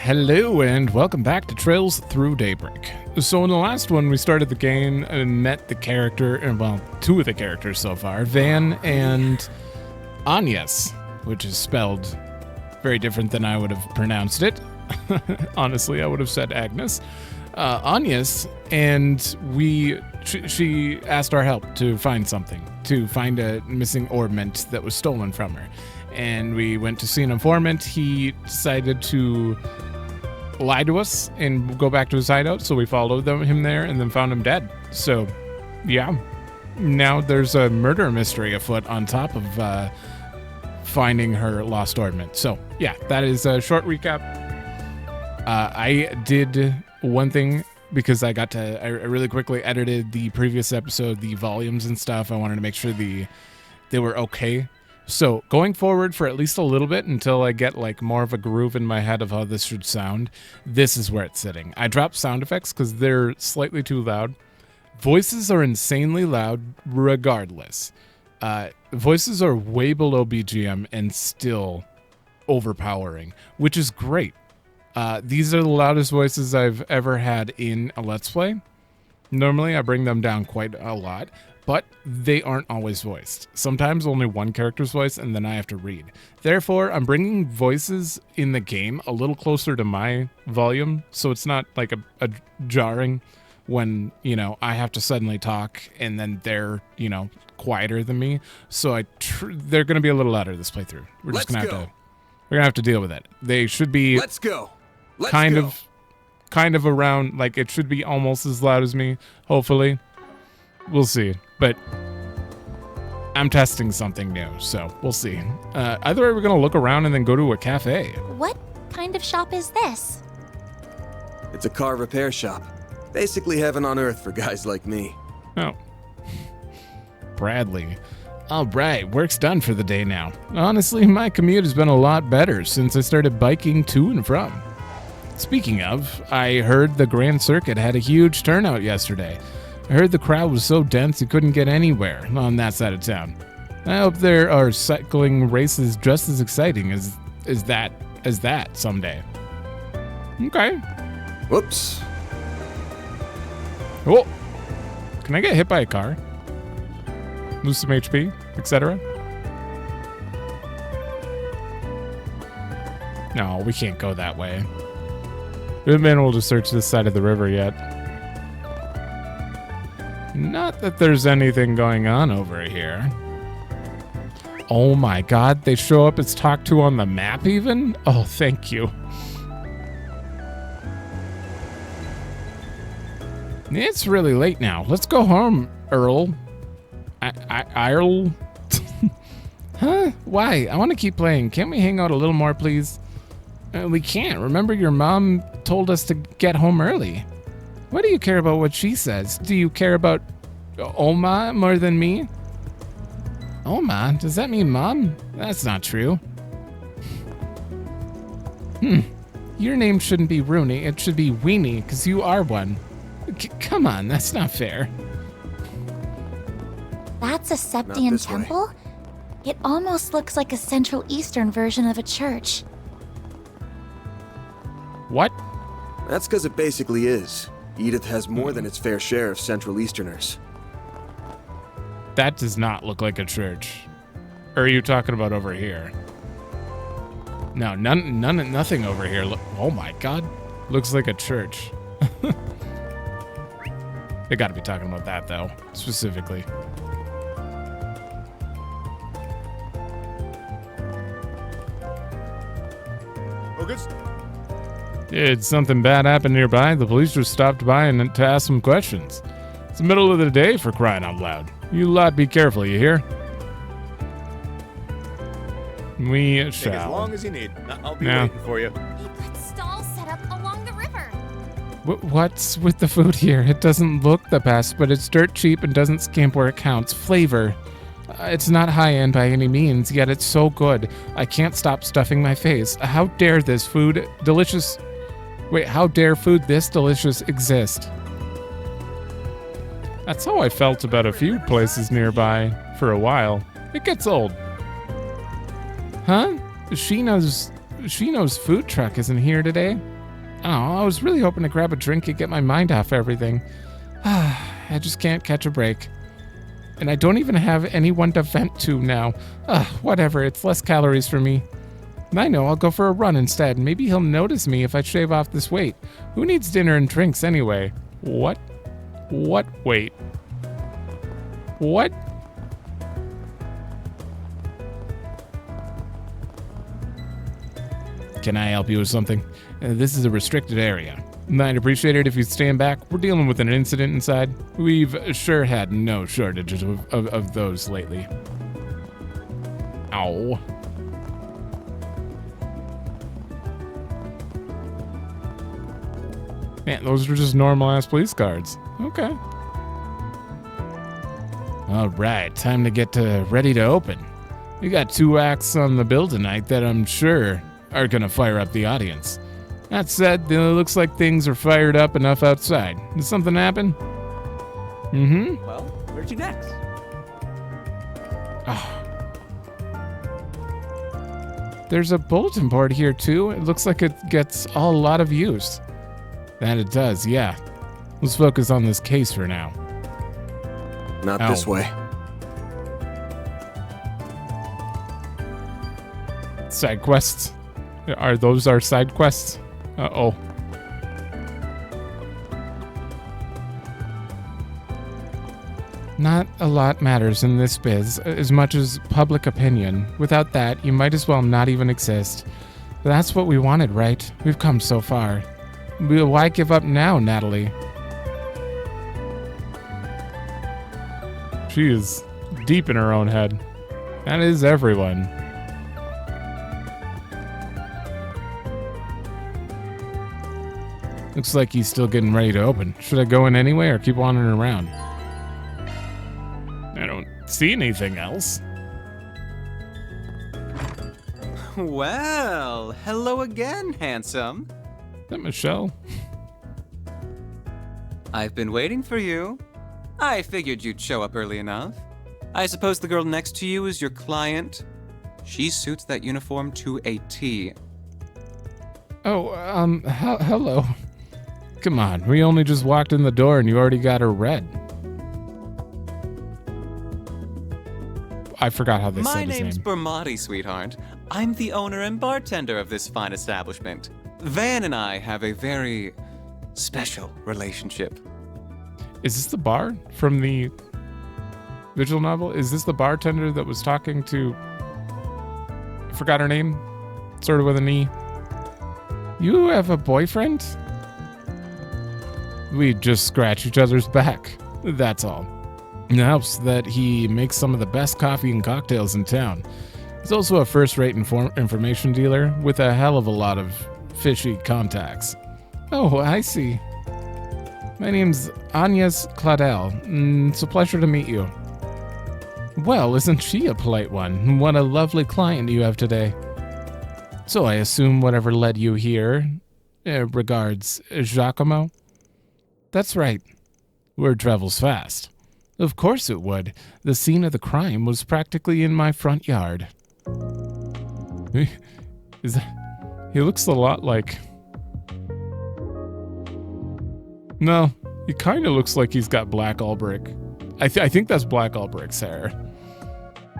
Hello and welcome back to Trails Through Daybreak. So in the last one, we started the game and met the character, and well, two of the characters so far, Van and Agnes, which is spelled very different than I would have pronounced it. Honestly, I would have said Agnes. Agnes, and she asked our help to find something, to find a missing ornament that was stolen from her. And we went to see an informant. He decided to lie to us and go back to his hideout, so we followed him there and then found him dead. So, yeah. Now there's a murder mystery afoot on top of finding her lost ornament. So, yeah, that is a short recap. I did one thing because I really quickly edited the previous episode, the volumes and stuff. I wanted to make sure they were okay. So going forward for at least a little bit until I get like more of a groove in my head of how this should sound, this is where it's sitting. I dropped sound effects because they're slightly too loud. Voices are insanely loud regardless. Voices are way below BGM and still overpowering, which is great. These are the loudest voices I've ever had in a Let's Play. Normally I bring them down quite a lot, but they aren't always voiced. Sometimes only one character's voice, and then I have to read. Therefore, I'm bringing voices in the game a little closer to my volume, so it's not like a jarring when, I have to suddenly talk, and then they're, quieter than me. So they're going to be a little louder this playthrough. We're just going to have to deal with it. They should be kind of around, like it should be almost as loud as me, hopefully. We'll see, but I'm testing something new, so we'll see. Either way, we're going to look around and then go to a cafe. What kind of shop is this? It's a car repair shop. Basically heaven on earth for guys like me. Oh. Bradley. All right, work's done for the day now. Honestly, my commute has been a lot better since I started biking to and from. Speaking of, I heard the Grand Circuit had a huge turnout yesterday. I heard the crowd was so dense you couldn't get anywhere on that side of town. I hope there are cycling races just as exciting as that someday. Okay. Whoops. Oh. Can I get hit by a car? Lose some HP, etc.? No, we can't go that way. We haven't been able to search this side of the river yet. Not that there's anything going on over here. Oh my god, they show up as talked to on the map even? Oh, thank you. It's really late now. Let's go home, Earl. Earl? Huh? Why? I want to keep playing. Can't we hang out a little more, please? We can't. Remember your mom told us to get home early. Why do you care about what she says? Do you care about Oma more than me? Oma? Does that mean mom? That's not true. Your name shouldn't be Rooney. It should be Weenie, because you are one. Come on, that's not fair. That's a Septian temple? It almost looks like a Central Eastern version of a church. What? That's because it basically is. Edith has more than its fair share of Central Easterners. That does not look like a church. Or are you talking about over here? No, nothing over here. Oh my god. Looks like a church. They gotta be talking about that though, specifically. Focus. Did something bad happen nearby? The police just stopped by and to ask some questions. It's the middle of the day for crying out loud. You lot be careful, you hear? We shall. Take as long as you need. I'll be waiting for you. They've got stalls set up along the river. What's with the food here? It doesn't look the best, but it's dirt cheap and doesn't skimp where it counts. Flavor. It's not high-end by any means, yet it's so good. I can't stop stuffing my face. How dare this food delicious... Wait, how dare food this delicious exist? That's how I felt about a few places nearby for a while. It gets old. Huh? Shino's food truck isn't here today. Oh, I was really hoping to grab a drink and get my mind off everything. I just can't catch a break. And I don't even have anyone to vent to now. Whatever, it's less calories for me. I know, I'll go for a run instead. Maybe he'll notice me if I shave off this weight. Who needs dinner and drinks anyway? What? What weight? What? Can I help you with something? This is a restricted area. I'd appreciate it if you'd stand back. We're dealing with an incident inside. We've sure had no shortage of those lately. Ow. Man, those are just normal-ass police cards. Okay. All right, time to get ready to open. We got 2 acts on the bill tonight that I'm sure are gonna fire up the audience. That said, it looks like things are fired up enough outside. Did something happen? Mm-hmm. Well, where'd you next? Oh. There's a bulletin board here, too. It looks like it gets a lot of use. That it does, yeah. Let's focus on this case for now. Not Ow. this way. Side quests? Are those our side quests? Uh-oh. Not a lot matters in this biz, as much as public opinion. Without that, you might as well not even exist. But that's what we wanted, right? We've come so far. Why give up now, Natalie? She is deep in her own head. That is everyone. Looks like he's still getting ready to open. Should I go in anyway or keep wandering around? I don't see anything else. Well, hello again, handsome. Is that Michelle? I've been waiting for you. I figured you'd show up early enough. I suppose the girl next to you is your client. She suits that uniform to a T. Oh, hello. Come on, we only just walked in the door and you already got her red. I forgot how they My said his name's name. Bermati, sweetheart. I'm the owner and bartender of this fine establishment. Van and I have a very special relationship. Is this the bar from the visual novel? Is this the bartender that was talking to... I forgot her name? Started with an E. You have a boyfriend? We just scratch each other's back. That's all. It helps that he makes some of the best coffee and cocktails in town. He's also a first-rate information dealer with a hell of a lot of fishy contacts. Oh, I see. My name's Agnes Claudel. It's a pleasure to meet you. Well, isn't she a polite one? What a lovely client you have today. So I assume whatever led you here, regards Giacomo? That's right. Word travels fast. Of course it would. The scene of the crime was practically in my front yard. He looks a lot like... No, he kind of looks like he's got Black Ulbrich. I think that's Black Ulbrich's hair.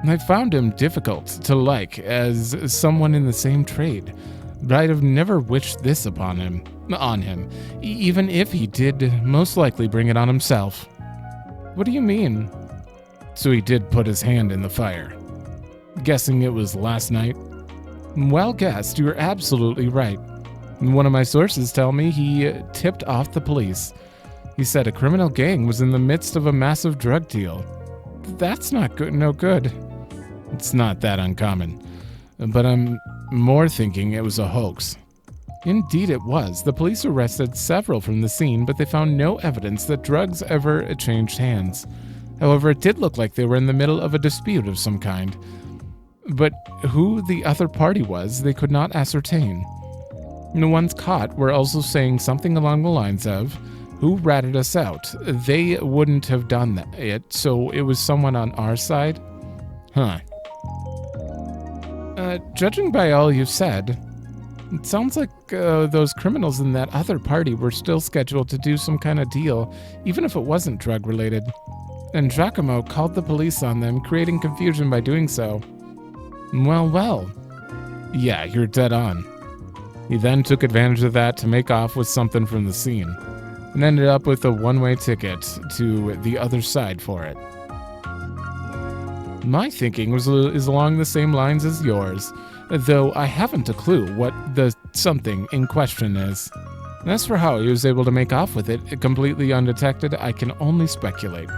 I found him difficult to like as someone in the same trade, but I'd have never wished this on him. Even if he did most likely bring it on himself. What do you mean? So he did put his hand in the fire. Guessing it was last night? Well guessed, you're absolutely right. One of my sources tell me he tipped off the police. He said a criminal gang was in the midst of a massive drug deal. That's not good, no good. It's not that uncommon. But I'm more thinking it was a hoax. Indeed it was. The police arrested several from the scene, but they found no evidence that drugs ever changed hands. However, it did look like they were in the middle of a dispute of some kind. But who the other party was, they could not ascertain. The ones caught were also saying something along the lines of, "Who ratted us out? They wouldn't have done it, so it was someone on our side?" Huh. Judging by all you've said, It sounds like those criminals in that other party were still scheduled to do some kind of deal, even if it wasn't drug-related. And Giacomo called the police on them, creating confusion by doing so. Well. Yeah, you're dead on. He then took advantage of that to make off with something from the scene, and ended up with a one-way ticket to the other side for it. My thinking is along the same lines as yours, though I haven't a clue what the something in question is. As for how he was able to make off with it completely undetected, I can only speculate.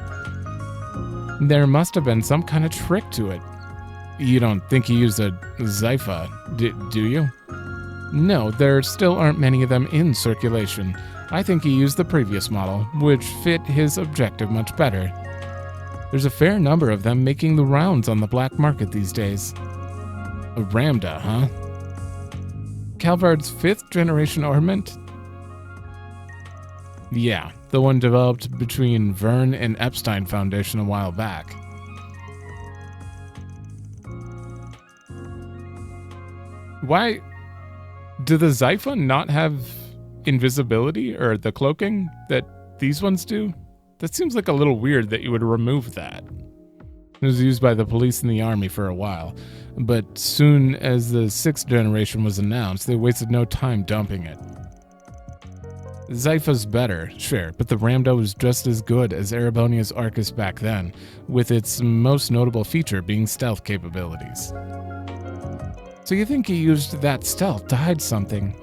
There must have been some kind of trick to it. You don't think he used a Zypha, do you? No, there still aren't many of them in circulation. I think he used the previous model, which fit his objective much better. There's a fair number of them making the rounds on the black market these days. A Ramda, huh? Calvard's 5th generation armament? Yeah, the one developed between Verne and Epstein Foundation a while back. Why do the Zypha not have invisibility or the cloaking that these ones do? That seems like a little weird that you would remove that. It was used by the police and the army for a while, but soon as the 6th generation was announced, they wasted no time dumping it. Zypha's better, sure, but the Ramda was just as good as Erebonia's Arcus back then, with its most notable feature being stealth capabilities. So you think he used that stealth to hide something?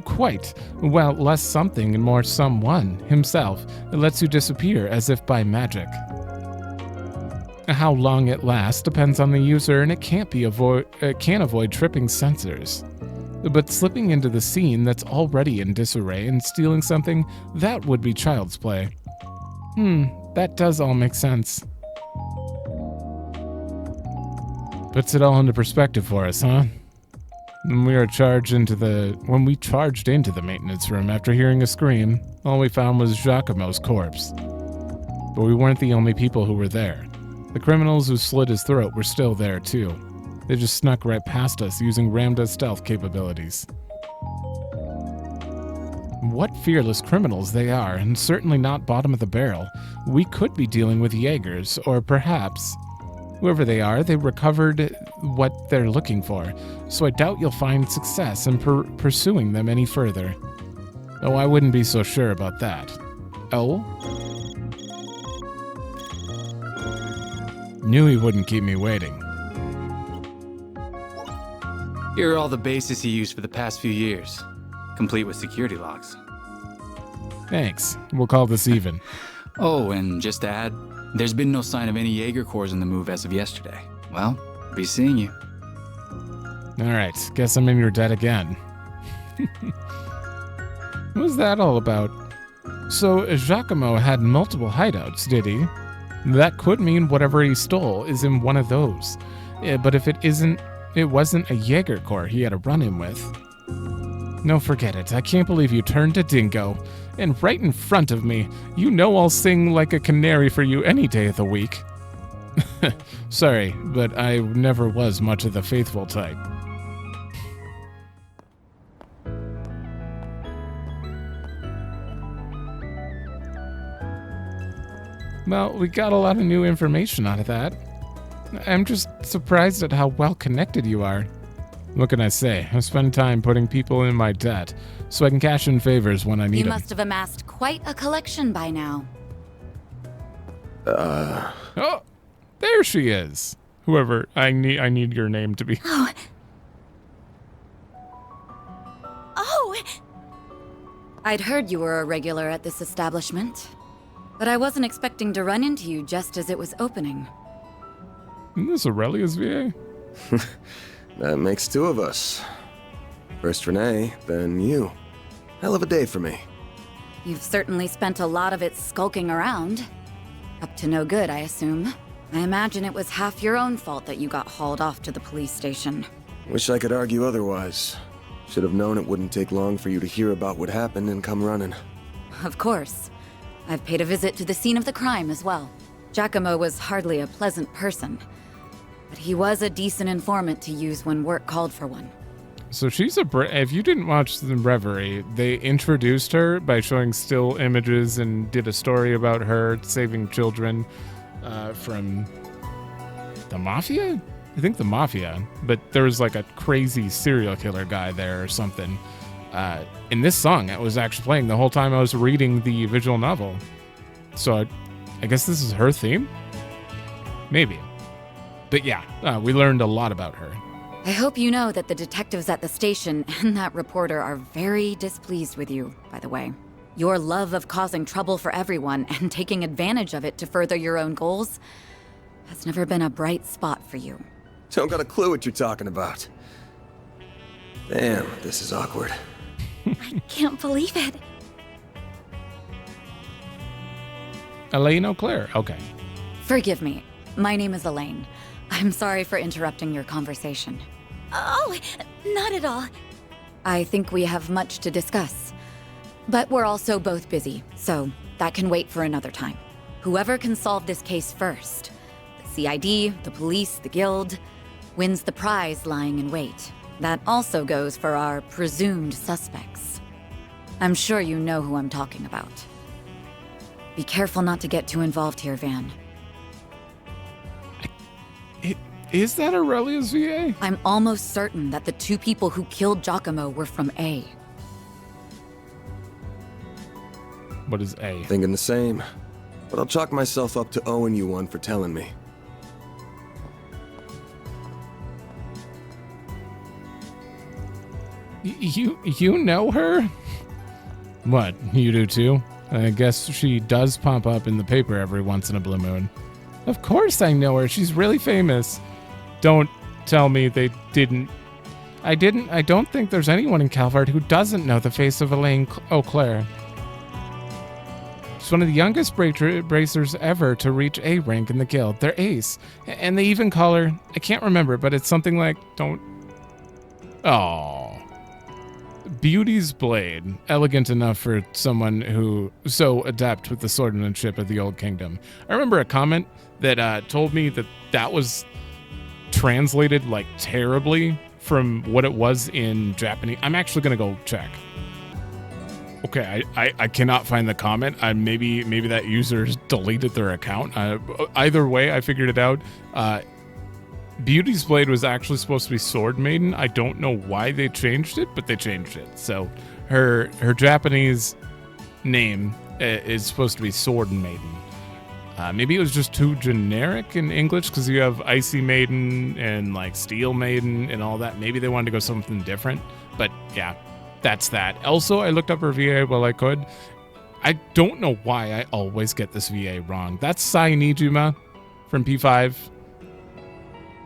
Quite. Well, less something and more someone, himself. It lets you disappear as if by magic. How long it lasts depends on the user, and it can avoid tripping sensors. But slipping into the scene that's already in disarray and stealing something, that would be child's play. That does all make sense. Puts it all into perspective for us, huh? When we charged into the maintenance room after hearing a scream, all we found was Giacomo's corpse. But we weren't the only people who were there. The criminals who slit his throat were still there too. They just snuck right past us using Ramda's stealth capabilities. What fearless criminals they are, and certainly not bottom of the barrel. We could be dealing with Jaegers, or perhaps... Whoever they are, they recovered what they're looking for, so I doubt you'll find success in pursuing them any further. Oh, I wouldn't be so sure about that. Oh? Knew he wouldn't keep me waiting. Here are all the bases he used for the past few years, complete with security logs. Thanks. We'll call this even. Oh, and just to add, there's been no sign of any Jaeger Corps in the move as of yesterday. Well, be seeing you. Alright, guess I'm in your debt again. What was that all about? So, Giacomo had multiple hideouts, did he? That could mean whatever he stole is in one of those. But if it wasn't a Jaeger Corps he had a run-in with. No, forget it. I can't believe you turned to Dingo. And right in front of me. You know I'll sing like a canary for you any day of the week. Sorry, but I never was much of the faithful type. Well, we got a lot of new information out of that. I'm just surprised at how well connected you are. What can I say? I spend time putting people in my debt, so I can cash in favors when I need them. You must have amassed quite a collection by now. Oh, there she is. Whoever, I need your name to be. Oh. I'd heard you were a regular at this establishment, but I wasn't expecting to run into you just as it was opening. Isn't this Aurelia's VA? That makes two of us. First Renee, then you. Hell of a day for me. You've certainly spent a lot of it skulking around. Up to no good, I assume. I imagine it was half your own fault that you got hauled off to the police station. Wish I could argue otherwise. Should have known it wouldn't take long for you to hear about what happened and come running. Of course. I've paid a visit to the scene of the crime as well. Giacomo was hardly a pleasant person, but he was a decent informant to use when work called for one. So she's if you didn't watch the Reverie, they introduced her by showing still images and did a story about her saving children from the Mafia? I think the Mafia. But there was like a crazy serial killer guy there or something. In this song, it was actually playing the whole time I was reading the visual novel. So I guess this is her theme? Maybe. But yeah, we learned a lot about her. I hope you know that the detectives at the station and that reporter are very displeased with you, by the way. Your love of causing trouble for everyone and taking advantage of it to further your own goals has never been a bright spot for you. Don't got a clue what you're talking about. Damn, this is awkward. I can't believe it. Elaine O'Clair. Okay. Forgive me. My name is Elaine. I'm sorry for interrupting your conversation. Oh, not at all. I think we have much to discuss. But we're also both busy, so that can wait for another time. Whoever can solve this case first, the CID, the police, the guild, wins the prize lying in wait. That also goes for our presumed suspects. I'm sure you know who I'm talking about. Be careful not to get too involved here, Van. Is that Aurelia's VA? I'm almost certain that the two people who killed Giacomo were from A. What is A? Thinking the same. But I'll chalk myself up to owing you one for telling me. You know her? What, you do too? I guess she does pop up in the paper every once in a blue moon. Of course I know her. She's really famous. Don't tell me they didn't. I don't think there's anyone in Calvard who doesn't know the face of Elaine O'Clair. She's one of the youngest bracers ever to reach A rank in the guild. They're ace. And they even call her, I can't remember, but it's something like, Beauty's Blade. Elegant enough for someone who so adept with the swordsmanship of the Old Kingdom. I remember a comment that told me that was translated like terribly from what it was in Japanese. I'm actually gonna go check. Okay, I cannot find the comment. Maybe that user's deleted their account. Either way, I figured it out. Beauty's Blade was actually supposed to be Sword Maiden. I don't know why they changed it, but they changed it. So her Japanese name is supposed to be Sword Maiden. Maybe it was just too generic in English because you have Icy Maiden and like Steel Maiden and all that. Maybe they wanted to go something different. But yeah, that's that. Also, I looked up her VA while I could. I don't know why I always get this VA wrong. That's Sai Nijima from P5.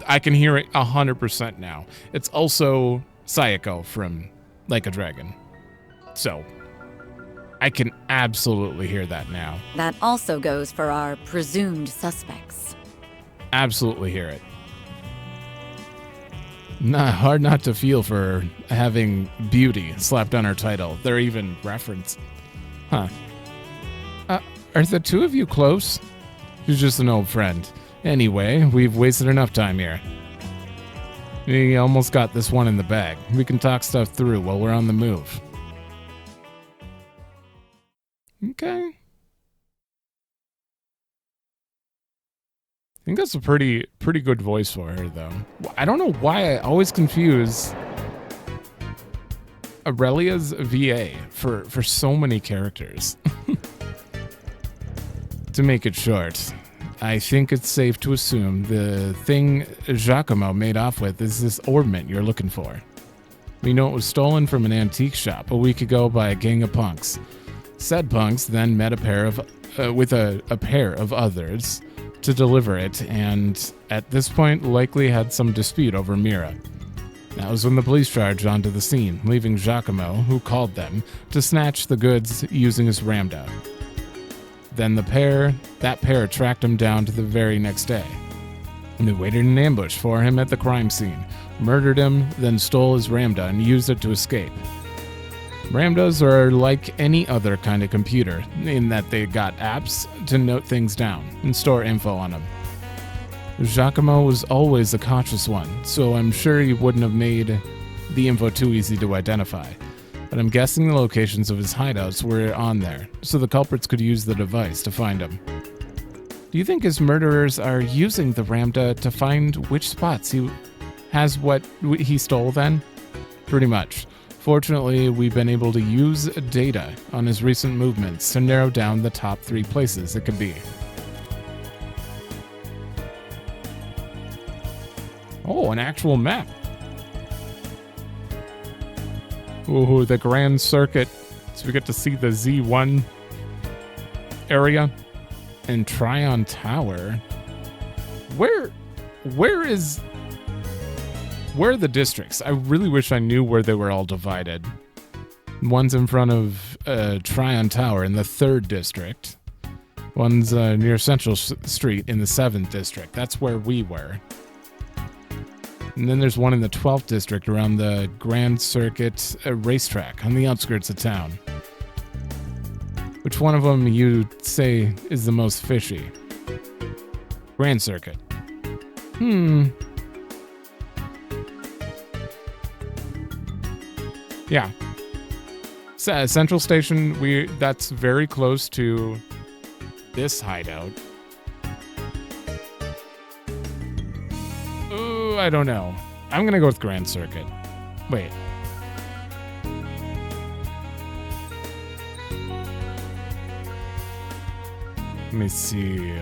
I can hear it 100% now. It's also Sayako from Like a Dragon. So I can absolutely hear that now. That also goes for our presumed suspects. Absolutely hear it. Hard not to feel for having Beauty slapped on her title. They're even referenced. Huh. Are the two of you close? She's just an old friend. Anyway, we've wasted enough time here. We almost got this one in the bag. We can talk stuff through while we're on the move. Okay. I think that's a pretty good voice for her, though. I don't know why I always confuse Aurelia's VA for so many characters. To make it short, I think it's safe to assume the thing Giacomo made off with is this ornament you're looking for. We know it was stolen from an antique shop a week ago by a gang of punks. Said punks then met with a pair of others to deliver it, and at this point likely had some dispute over Mira. That was when the police charged onto the scene, leaving Giacomo, who called them, to snatch the goods using his ramda. Then that pair tracked him down to the very next day. And they waited in ambush for him at the crime scene, murdered him, then stole his ramda and used it to escape. Ramdas are like any other kind of computer, in that they got apps to note things down and store info on them. Giacomo was always the cautious one, so I'm sure he wouldn't have made the info too easy to identify. But I'm guessing the locations of his hideouts were on there, so the culprits could use the device to find him. Do you think his murderers are using the Ramda to find which spots he has what he stole then? Pretty much. Fortunately, we've been able to use data on his recent movements to narrow down the top 3 places it could be. Oh, an actual map. Ooh, the Grand Circuit. So we get to see the Z1 area and Tryon Tower. Where are the districts? I really wish I knew where they were all divided. One's in front of Tryon Tower in the 3rd district. One's near Central Street in the 7th district. That's where we were. And then there's one in the 12th district around the Grand Circuit racetrack on the outskirts of town. Which one of them you say is the most fishy? Grand Circuit. Yeah. Central Station, that's very close to this hideout. Ooh, I don't know. I'm gonna go with Grand Circuit. Wait. Let me see.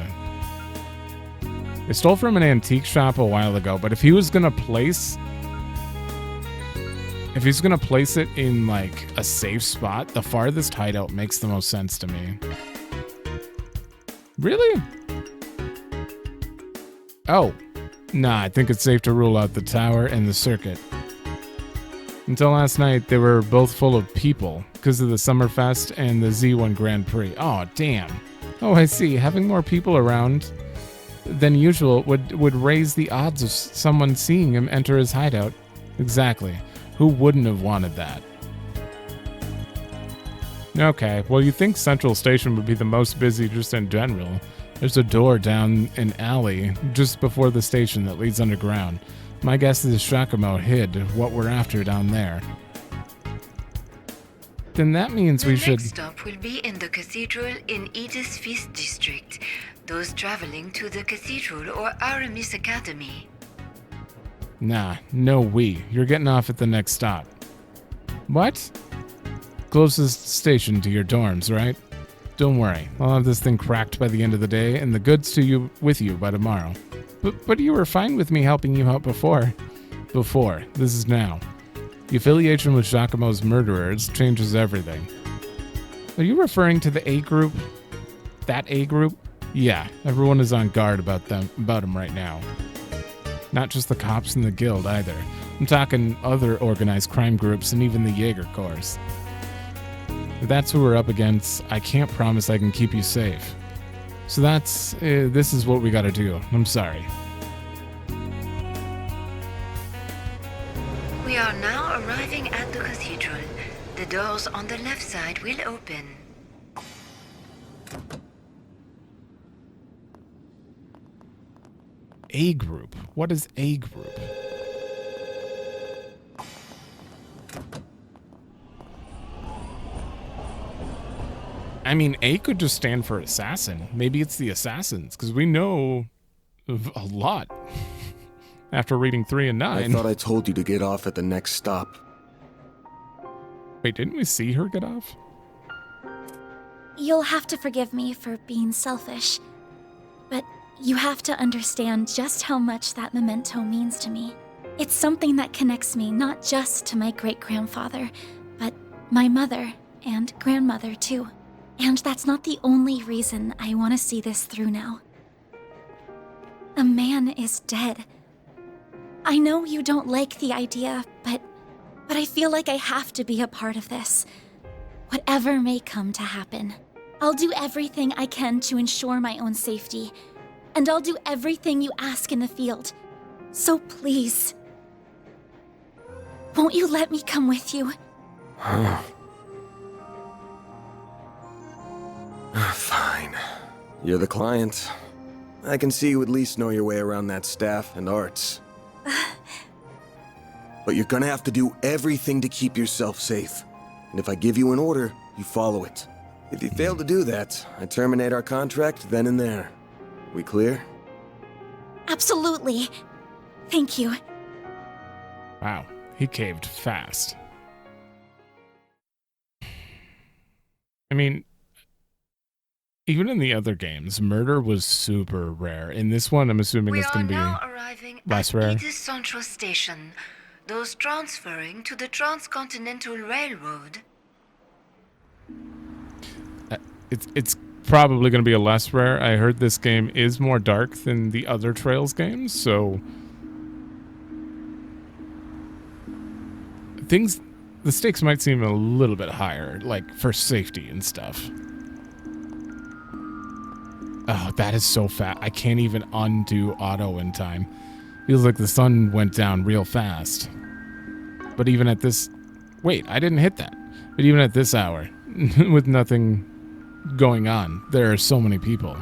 I stole from an antique shop a while ago, but if he's gonna place it in like a safe spot, the farthest hideout makes the most sense to me. Really? Oh. Nah, I think it's safe to rule out the tower and the circuit. Until last night, they were both full of people because of the Summerfest and the Z1 Grand Prix. Oh, damn. Oh, I see. Having more people around than usual would raise the odds of someone seeing him enter his hideout. Exactly. Who wouldn't have wanted that? Okay, well, you think Central Station would be the most busy just in general. There's a door down an alley just before the station that leads underground. My guess is Shakamo hid what we're after down there. Then that means we should... The next stop will be in the cathedral in Edith's Feast District. Those traveling to the cathedral or Aramis Academy. Nah, no we. You're getting off at the next stop. What? Closest station to your dorms, right? Don't worry, I'll have this thing cracked by the end of the day and the goods with you by tomorrow. But you were fine with me helping you out before. Before. This is now. The affiliation with Giacomo's murderers changes everything. Are you referring to the A group? That A group? Yeah, everyone is on guard about them right now. Not just the cops in the guild either. I'm talking other organized crime groups and even the Jaeger Corps. If that's who we're up against, I can't promise I can keep you safe. So this is what we gotta do. I'm sorry. We are now arriving at the cathedral. The doors on the left side will open. A group? What is A group? I mean, A could just stand for assassin. Maybe it's the assassins, because we know a lot after reading 3 and 9. I thought I told you to get off at the next stop. Wait, didn't we see her get off? You'll have to forgive me for being selfish, but you have to understand just how much that memento means to me. It's something that connects me not just to my great-grandfather, but my mother and grandmother too. And that's not the only reason I want to see this through now. A man is dead. I know you don't like the idea, but I feel like I have to be a part of this. Whatever may come to happen, I'll do everything I can to ensure my own safety, and I'll do everything you ask in the field. So please, won't you let me come with you? Fine. You're the client. I can see you at least know your way around that staff and arts. But But you're gonna have to do everything to keep yourself safe. And if I give you an order, you follow it. If you fail to do that, I terminate our contract then and there. We clear? Absolutely. Thank you. Wow, he caved fast. I mean, even in the other games, murder was super rare. In this one, I'm assuming it's going to be less rare. We are now arriving at Edith Central Station. Those transferring to the Transcontinental Railroad. It's probably going to be a less rare. I heard this game is more dark than the other Trails games, so the stakes might seem a little bit higher, like for safety and stuff. Oh, that is so fast. I can't even undo auto in time. Feels like the sun went down real fast. But even at this... Wait, I didn't hit that. But even at this hour, with nothing going on, there are so many people.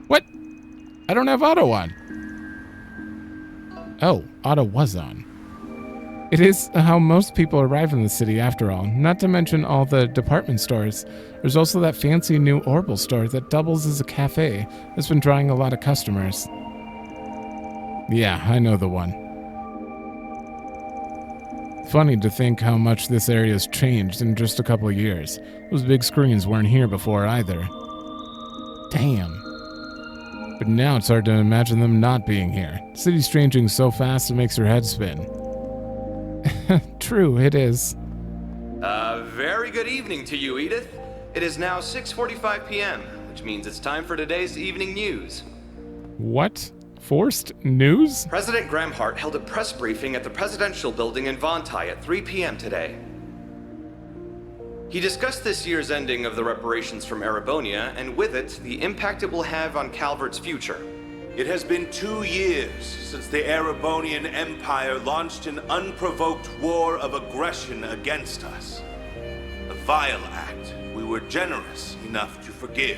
What? I don't have auto on. Oh, auto was on. It is how most people arrive in the city after all, not to mention all the department stores. There's also that fancy new Orbital store that doubles as a cafe that's been drawing a lot of customers. Yeah, I know the one. Funny to think how much this area's changed in just a couple of years. Those big screens weren't here before either. Damn. But now it's hard to imagine them not being here. The city's changing so fast it makes your head spin. True, it is. Very good evening to you, Edith. It is now 6:45 p.m., which means it's time for today's evening news. What? Forced news? President Gramhart held a press briefing at the presidential building in Vontai at 3 p.m. today. He discussed this year's ending of the reparations from Erebonia, and with it, the impact it will have on Calvert's future. It has been 2 years since the Erebonian Empire launched an unprovoked war of aggression against us. A vile act we were generous enough to forgive.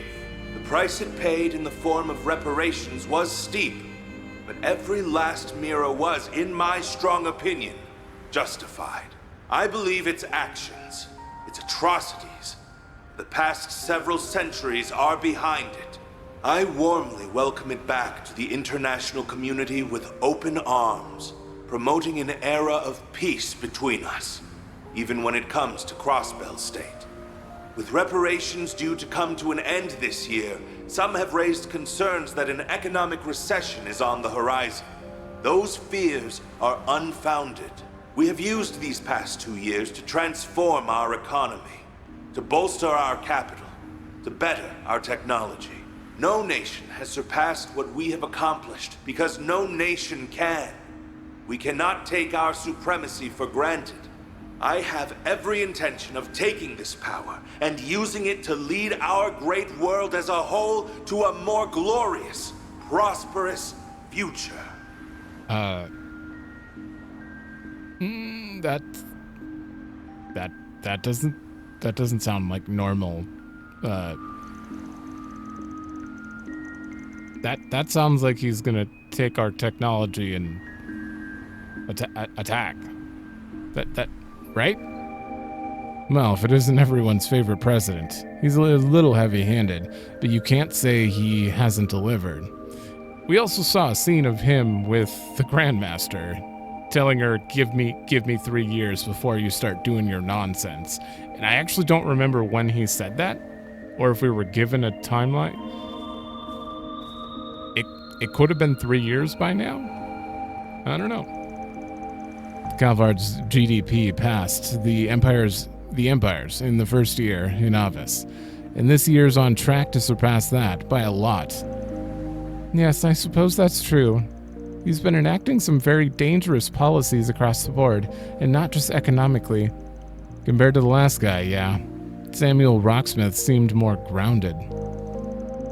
The price it paid in the form of reparations was steep, but every last mirror was, in my strong opinion, justified. I believe its actions, its atrocities, the past several centuries are behind it. I warmly welcome it back to the international community with open arms, promoting an era of peace between us, even when it comes to Crossbell State. With reparations due to come to an end this year, some have raised concerns that an economic recession is on the horizon. Those fears are unfounded. We have used these past 2 years to transform our economy, to bolster our capital, to better our technology. No nation has surpassed what we have accomplished because no nation can. We cannot take our supremacy for granted. I have every intention of taking this power and using it to lead our great world as a whole to a more glorious, prosperous future. That doesn't sound like normal. That sounds like he's gonna take our technology and attack. That right? Well, if it isn't everyone's favorite president, he's a little heavy-handed, but you can't say he hasn't delivered. We also saw a scene of him with the Grandmaster, telling her, give me 3 years before you start doing your nonsense. And I actually don't remember when he said that, or if we were given a timeline. It could have been 3 years by now? I don't know. Calvard's GDP passed the Empire's in the first year in office, and this year's on track to surpass that by a lot. Yes, I suppose that's true. He's been enacting some very dangerous policies across the board, and not just economically. Compared to the last guy, yeah. Samuel Rocksmith seemed more grounded.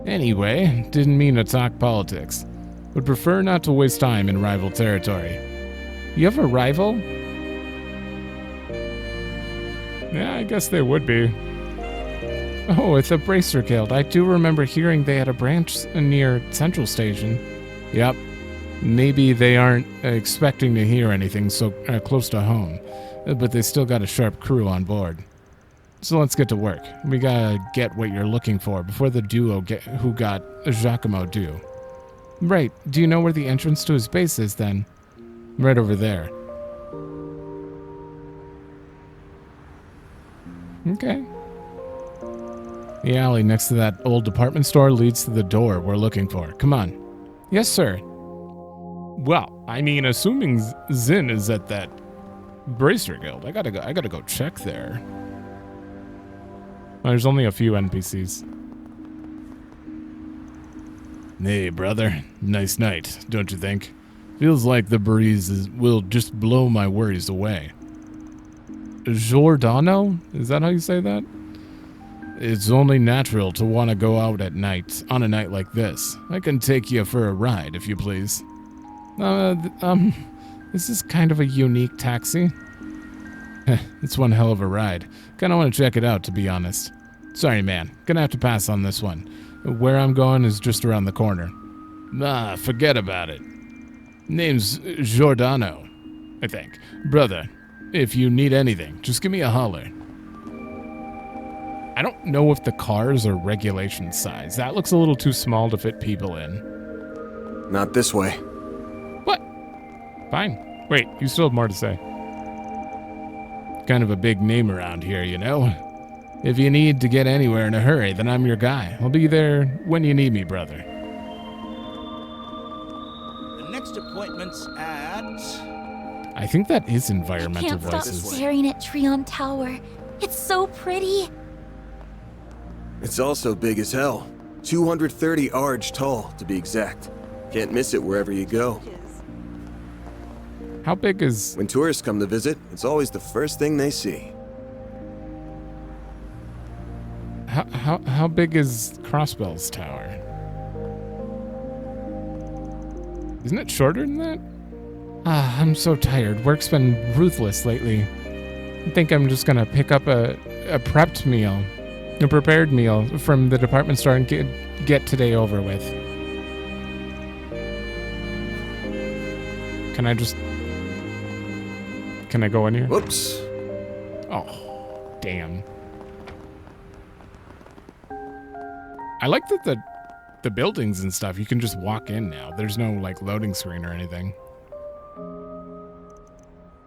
Anyway, didn't mean to talk politics. Would prefer not to waste time in rival territory. You have a rival? Yeah, I guess there would be. Oh, it's a Bracer Guild. I do remember hearing they had a branch near Central Station. Yep. Maybe they aren't expecting to hear anything so close to home, but they still got a sharp crew on board. So let's get to work. We gotta get what you're looking for before the duo who got Giacomo do. Right, do you know where the entrance to his base is then? Right over there. Okay. The alley next to that old department store leads to the door we're looking for. Come on. Yes, sir. Well, I mean, assuming Zin is at that Bracer Guild, I gotta go check there. There's only a few NPCs. Hey, brother. Nice night, don't you think? Feels like the breeze will just blow my worries away. Giordano? Is that how you say that? It's only natural to want to go out at night, on a night like this. I can take you for a ride, if you please. This is kind of a unique taxi. It's one hell of a ride. Kinda want to check it out, to be honest. Sorry, man. Gonna have to pass on this one. Where I'm going is just around the corner. Forget about it. Name's Giordano, I think. Brother, if you need anything, just give me a holler. I don't know if the cars are regulation size. That looks a little too small to fit people in. Not this way. What? Fine. Wait, you still have more to say. Kind of a big name around here, you know? If you need to get anywhere in a hurry, then I'm your guy. I'll be there when you need me, brother. The next appointment's at... I think that is environmental I can't voices. stop staring at Treon Tower. It's so pretty. It's also big as hell. 230 arge tall, to be exact. Can't miss it wherever you go. How big is... When tourists come to visit, it's always the first thing they see. How big is Crossbell's tower? Isn't it shorter than that? I'm so tired. Work's been ruthless lately. I think I'm just gonna pick up a prepped meal, a prepared meal from the department store and get today over with. Can I go in here? Whoops. Oh, damn. I like that the buildings and stuff, you can just walk in now. There's no, like, loading screen or anything.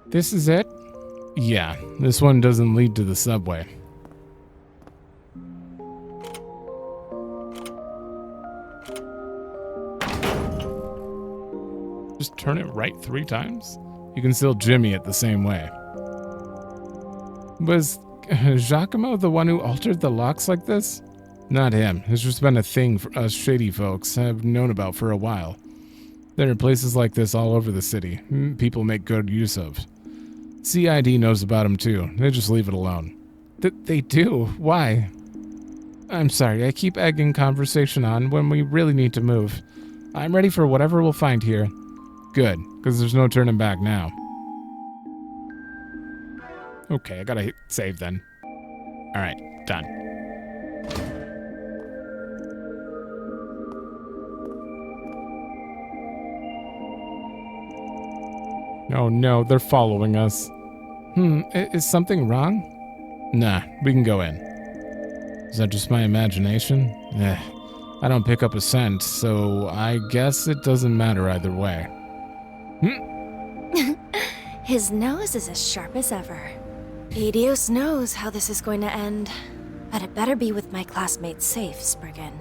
This is it? Yeah, this one doesn't lead to the subway. Just turn it right 3 times? You can still jimmy it the same way. Was Giacomo the one who altered the locks like this? Not him. It's just been a thing for us shady folks have known about for a while. There are places like this all over the city. People make good use of. CID knows about them too. They just leave it alone. They do? Why? I'm sorry, I keep egging conversation on when we really need to move. I'm ready for whatever we'll find here. Good, because there's no turning back now. Okay, I gotta hit save then. Alright, done. Oh no, they're following us. Is something wrong? Nah, we can go in. Is that just my imagination? I don't pick up a scent, so I guess it doesn't matter either way. His nose is as sharp as ever. Adios knows how this is going to end. But it better be with my classmates safe, Spriggan.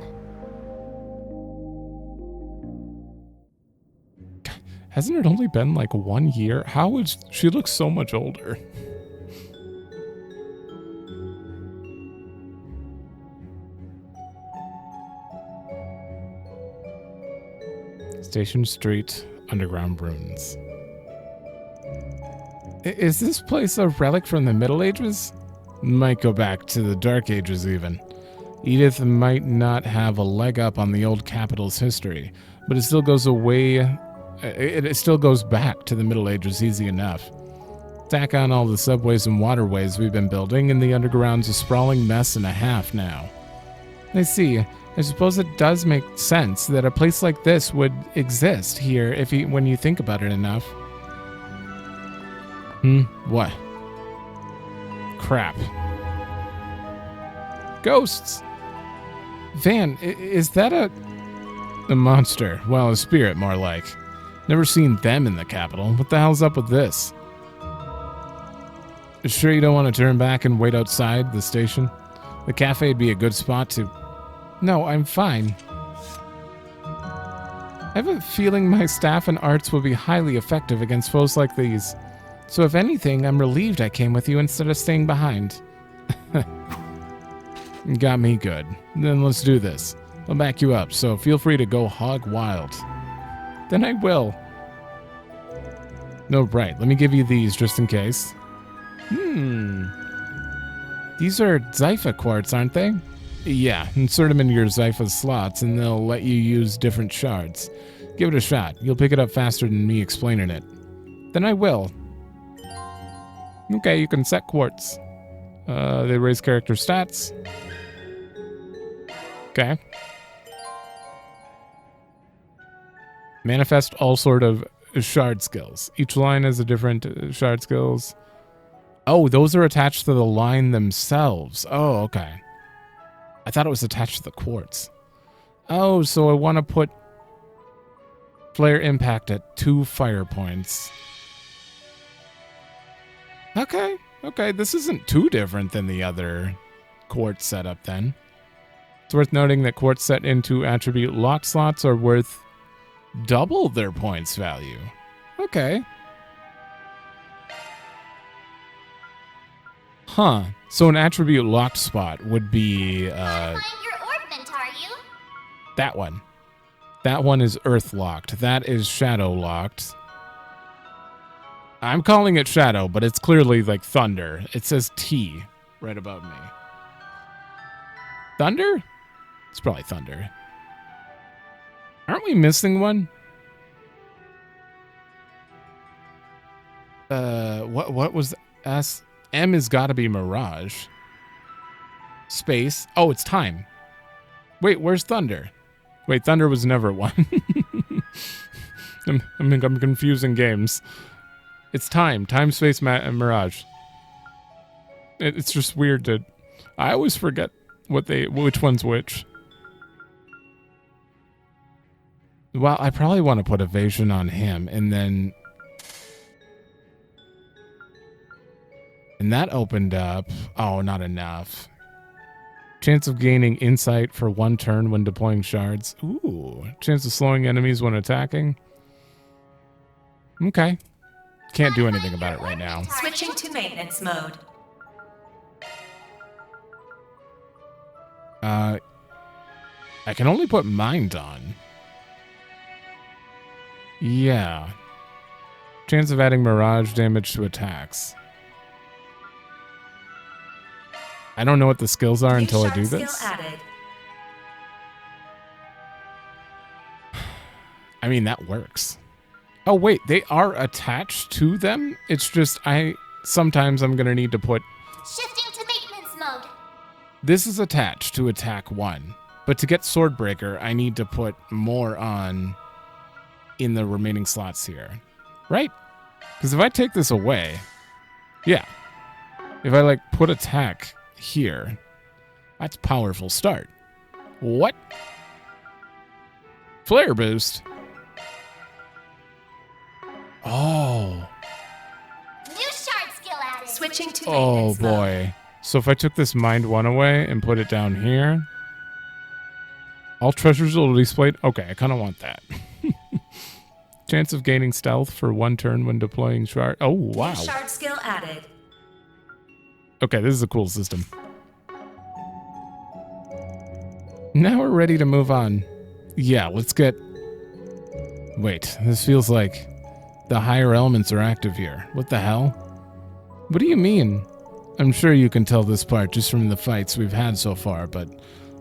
Hasn't it only been like 1 year? How would she look so much older? Station Street, underground ruins. Is this place a relic from the Middle Ages? Might go back to the Dark Ages even. Edith might not have a leg up on the old capital's history, but it still goes away. It still goes back to the Middle Ages easy enough. Tack on all the subways and waterways we've been building, and the underground's a sprawling mess and a half now. I see. I suppose it does make sense that a place like this would exist here when you think about it enough. What? Crap. Ghosts! Van, is that a monster? Well, a spirit, more like. Never seen them in the capital. What the hell's up with this? Sure you don't want to turn back and wait outside the station? The cafe'd be a good spot to... No, I'm fine. I have a feeling my staff and arts will be highly effective against foes like these. So if anything, I'm relieved I came with you instead of staying behind. Got me good. Then let's do this. I'll back you up, so feel free to go hog wild. Then I will. No, right. Let me give you these just in case. These are Zypha quartz, aren't they? Yeah, insert them into your Zypha slots and they'll let you use different shards. Give it a shot. You'll pick it up faster than me explaining it. Then I will. Okay, you can set quartz. They raise character stats. Okay. Manifest all sort of shard skills. Each line has a different shard skills. Oh, those are attached to the line themselves. Oh, okay. I thought it was attached to the quartz. Oh, so I want to put flare impact at 2 fire points. Okay, this isn't too different than the other quartz setup then. It's worth noting that quartz set into attribute lock slots are worth double their points value. Okay. Huh. So an attribute locked spot would be Find your ornament, are you? that one. That one is earth locked. That is shadow locked. I'm calling it shadow, but it's clearly like thunder. It says T right above me. Thunder? It's probably thunder. Aren't we missing one? What was S? M has got to be Mirage. Space. Oh, it's time. Wait, where's thunder? Wait, thunder was never one. I'm confusing games. It's time. Time, space, and mirage. It's just weird to... I always forget which one's which. Well, I probably want to put evasion on him, and then... And that opened up... Oh, not enough. Chance of gaining insight for 1 turn when deploying shards. Ooh. Chance of slowing enemies when attacking. Okay. Can't do anything about it right now. Switching to maintenance mode. I can only put mind on. Yeah. Chance of adding mirage damage to attacks. I don't know what the skills are until I do this. I mean, that works. Oh, wait, they are attached to them? It's just, sometimes I'm going to need to put... Shifting to maintenance mode. This is attached to attack 1. But to get Swordbreaker, I need to put more on in the remaining slots here. Right? Because if I take this away... Yeah. If I, put attack here, that's powerful start. What? Flare boost? Oh. New shard skill added. Switching to Oh boy. So if I took this mind 1 away and put it down here, all treasures will be displayed. Okay, I kind of want that. Chance of gaining stealth for 1 turn when deploying shard. Oh wow. New shard skill added. Okay, this is a cool system. Now we're ready to move on. Yeah, let's get... Wait, this feels like the higher elements are active here. What the hell? What do you mean? I'm sure you can tell this part just from the fights we've had so far, but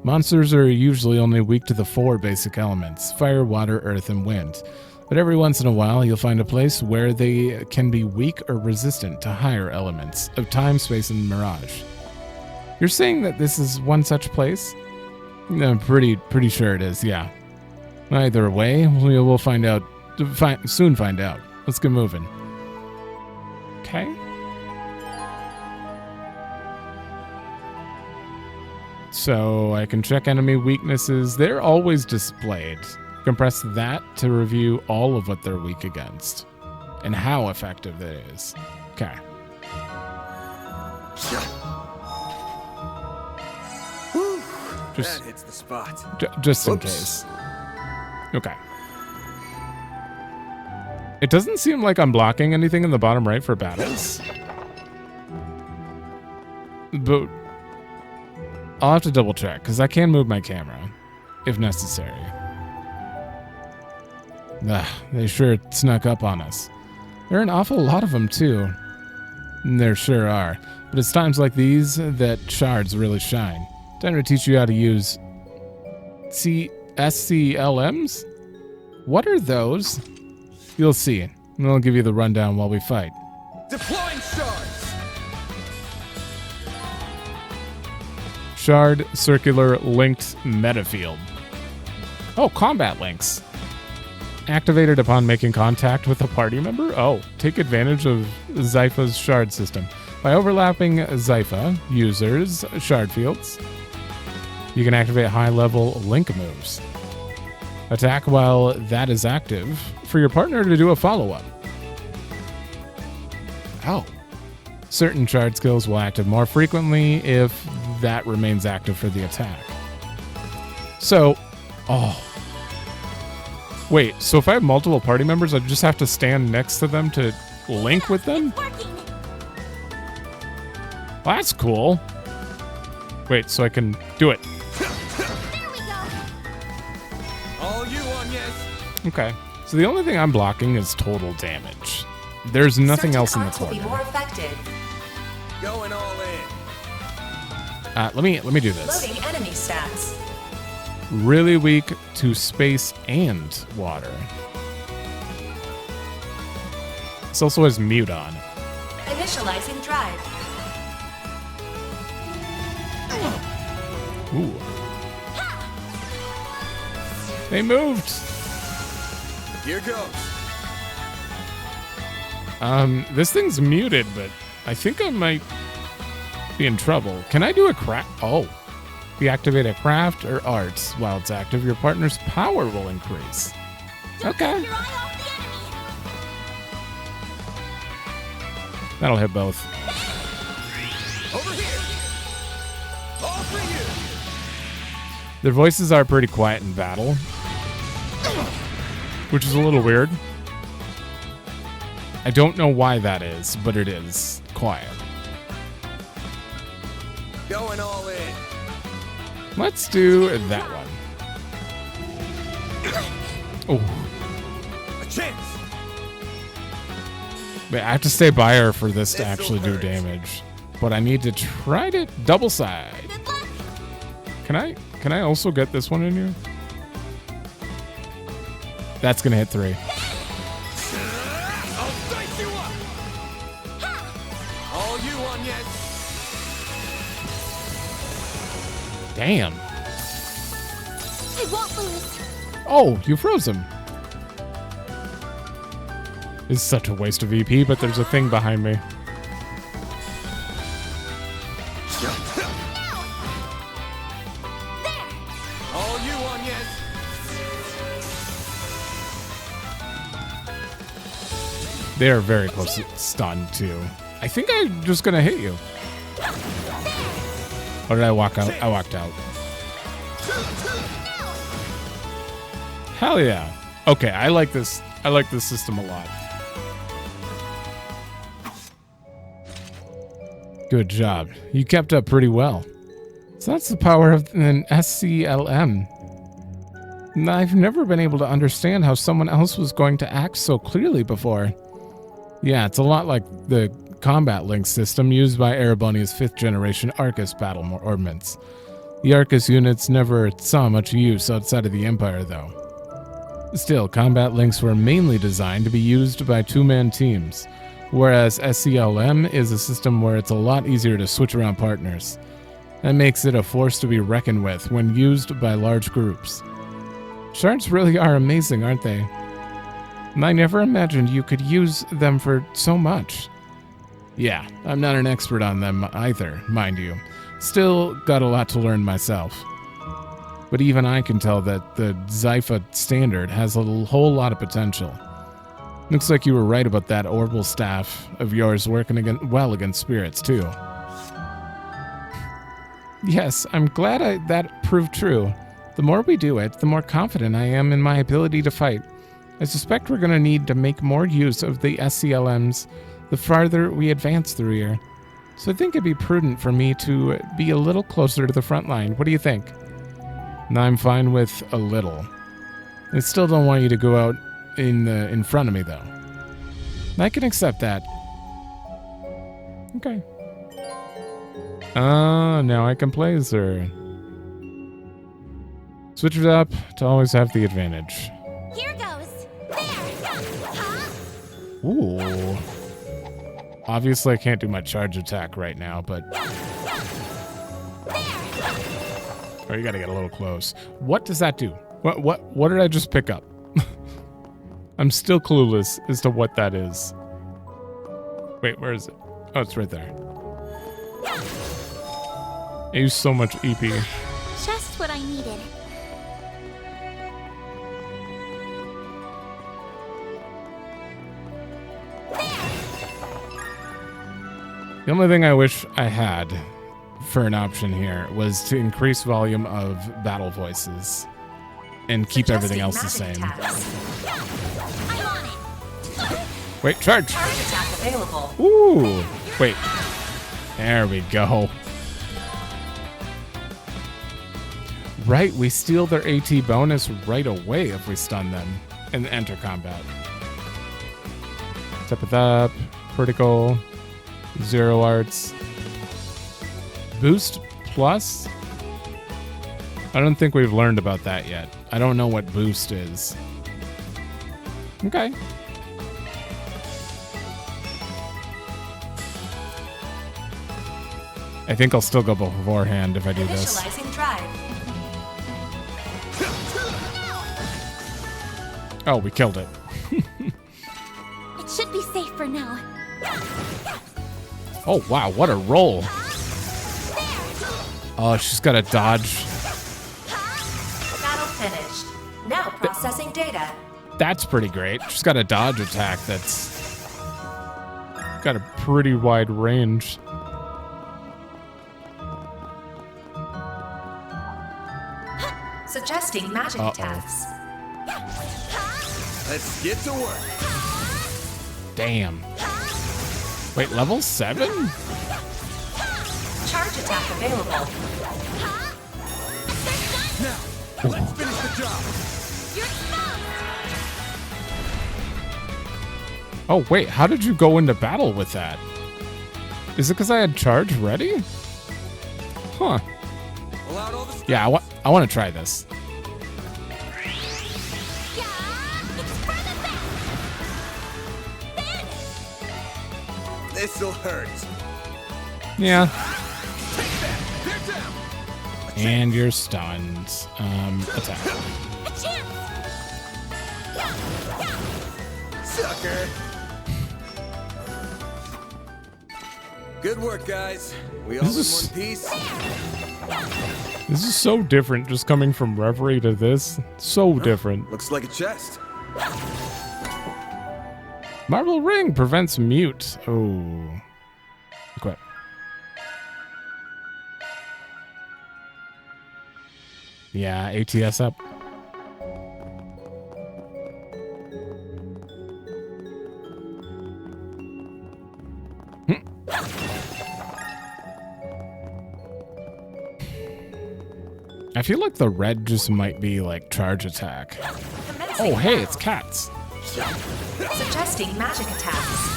monsters are usually only weak to the 4 basic elements: fire, water, earth, and wind. But every once in a while, you'll find a place where they can be weak or resistant to higher elements of time, space, and mirage. You're saying that this is one such place? I'm pretty sure it is, yeah. Either way, we'll find out. Soon find out. Let's get moving. Okay. So I can check enemy weaknesses. They're always displayed. You can press that to review all of what they're weak against and how effective that is. Okay. That hits the spot. Just in case. Okay. It doesn't seem like I'm blocking anything in the bottom right for battles. But I'll have to double check, because I can move my camera, if necessary. They sure snuck up on us. There are an awful lot of them, too. There sure are. But it's times like these that shards really shine. Time to teach you how to use SCLMs? What are those? You'll see. And I'll give you the rundown while we fight. Deploying shards! Shard circular linked metafield. Oh, combat links. Activated upon making contact with a party member? Oh, take advantage of Zypha's shard system. By overlapping Zypha users' shard fields, you can activate high-level link moves. Attack while that is active for your partner to do a follow-up. Oh. Certain shard skills will active more frequently if that remains active for the attack. So, wait, so if I have multiple party members, I just have to stand next to them to link with them? Well, that's cool. Wait, so I can do it. All you on, yes. Okay, so the only thing I'm blocking is total damage. There's nothing else in the corner. Will be more effective. Going all in. Let me do this. Loading enemy stats. Really weak to space and water. This also has mute on. Initializing drive. Ooh. They moved. Here goes. This thing's muted, but I think I might be in trouble. Can I do a craft? Oh. If you activate a craft or arts while it's active, your partner's power will increase. Okay. That'll hit both. Over here. All for you. Their voices are pretty quiet in battle, which is a little weird. I don't know why that is, but it is quiet. Going all in. Let's do that one. Oh. A chance. Wait, I have to stay by her for this to actually do damage. But I need to try to double side. Can I also get this one in here? That's gonna hit 3. I'll dice you up. All you on, yes. Damn. I won't lose. Oh, you froze him. It's such a waste of EP, but there's a thing behind me. All you on, yes. They are very close to stun, too. I think I'm just gonna hit you. Or did I walk out? I walked out. Hell yeah. Okay, I like this. I like this system a lot. Good job. You kept up pretty well. So that's the power of an SCLM. I've never been able to understand how someone else was going to act so clearly before. Yeah, it's a lot like the combat link system used by Erebonia's 5th generation Arcus battle ordnance. The Arcus units never saw much use outside of the Empire, though. Still, combat links were mainly designed to be used by 2-man teams, whereas SCLM is a system where it's a lot easier to switch around partners. That makes it a force to be reckoned with when used by large groups. Shards really are amazing, aren't they? And I never imagined you could use them for so much. Yeah, I'm not an expert on them either, mind you. Still got a lot to learn myself. But even I can tell that the Zypha standard has a whole lot of potential. Looks like you were right about that orbital staff of yours working well against spirits, too. Yes, I'm glad that proved true. The more we do it, the more confident I am in my ability to fight. I suspect we're going to need to make more use of the SCLMs the farther we advance through here. So I think it'd be prudent for me to be a little closer to the front line. What do you think? No, I'm fine with a little. I still don't want you to go out in front of me, though. I can accept that. Okay. Now I can play as her. Switch it up to always have the advantage. Here goes. There. Ooh. Obviously, I can't do my charge attack right now, but... Oh, you gotta get a little close. What does that do? What did I just pick up? I'm still clueless as to what that is. Wait, where is it? Oh, it's right there. I use so much EP. Just what I needed. The only thing I wish I had for an option here was to increase volume of battle voices and keep everything else the same. Wait, charge! Charge attack available. Ooh! Wait. There we go. Right, we steal their AT bonus right away if we stun them and enter combat. Step it up. Critical. Zero arts. Boost plus? I don't think we've learned about that yet. I don't know what boost is. Okay. I think I'll still go beforehand if I do this. Initializing drive. Oh, we killed it. It should be safe for now. Oh, wow, what a roll. Oh, she's got a dodge. Battle finished. Now processing data. That's pretty great. She's got a dodge attack that's got a pretty wide range. Suggesting magic attacks. Let's get to work. Damn. Wait, level 7? Charge attack available. Now, let's finish the job. Oh, wait, how did you go into battle with that? Is it because I had charge ready? Huh. Yeah, I want to try this. This'll hurt. Yeah. And you're stunned. Attack. Sucker. Good work, guys. We all in one piece. This is so different just coming from Reverie to this. So different. Looks like a chest. Marble ring prevents mute. Oh. Equip. Yeah, ATS up. I feel like the red just might be like charge attack. Oh, hey, it's cats. Suggesting magic attacks.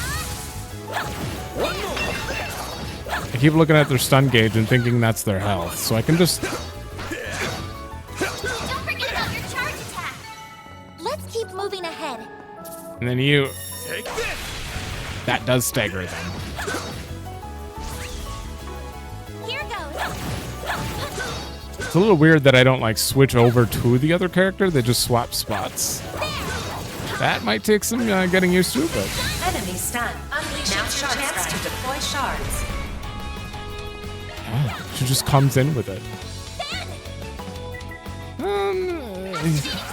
I keep looking at their stun gauge and thinking that's their health, so I can just... Don't forget about your charge attack. Let's keep moving ahead. And then you... Take this. That does stagger them. Here goes. It's a little weird that I don't like switch over to the other character. They just swap spots. That might take some getting used to, but Enemy stun. Unleash now your chance to deploy shards. yeah, she just comes in with it.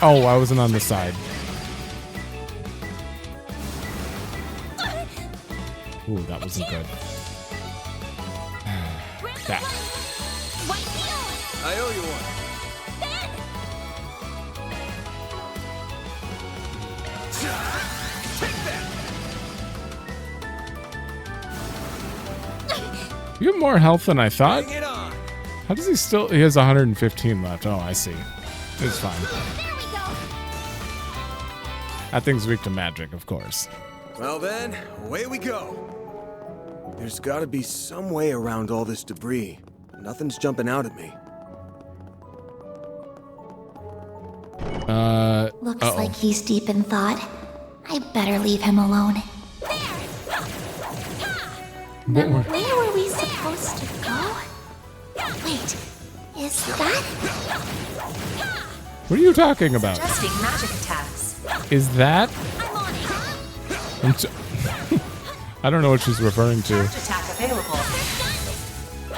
Oh, I wasn't on the side. Ooh, that wasn't good. That. I owe you one. You have more health than I thought. Bring it on. How does he still? He has 115 left. Oh, I see. It's fine. That thing's weak to magic, of course. Well then, away we go. There's gotta be some way around all this debris. Nothing's jumping out at me. Looks like he's deep in thought. I better leave him alone. Now, where were we supposed to go? Wait, is that? What are you talking about? Suggesting magic attacks. Is that? I don't know what she's referring to. Charge attack available.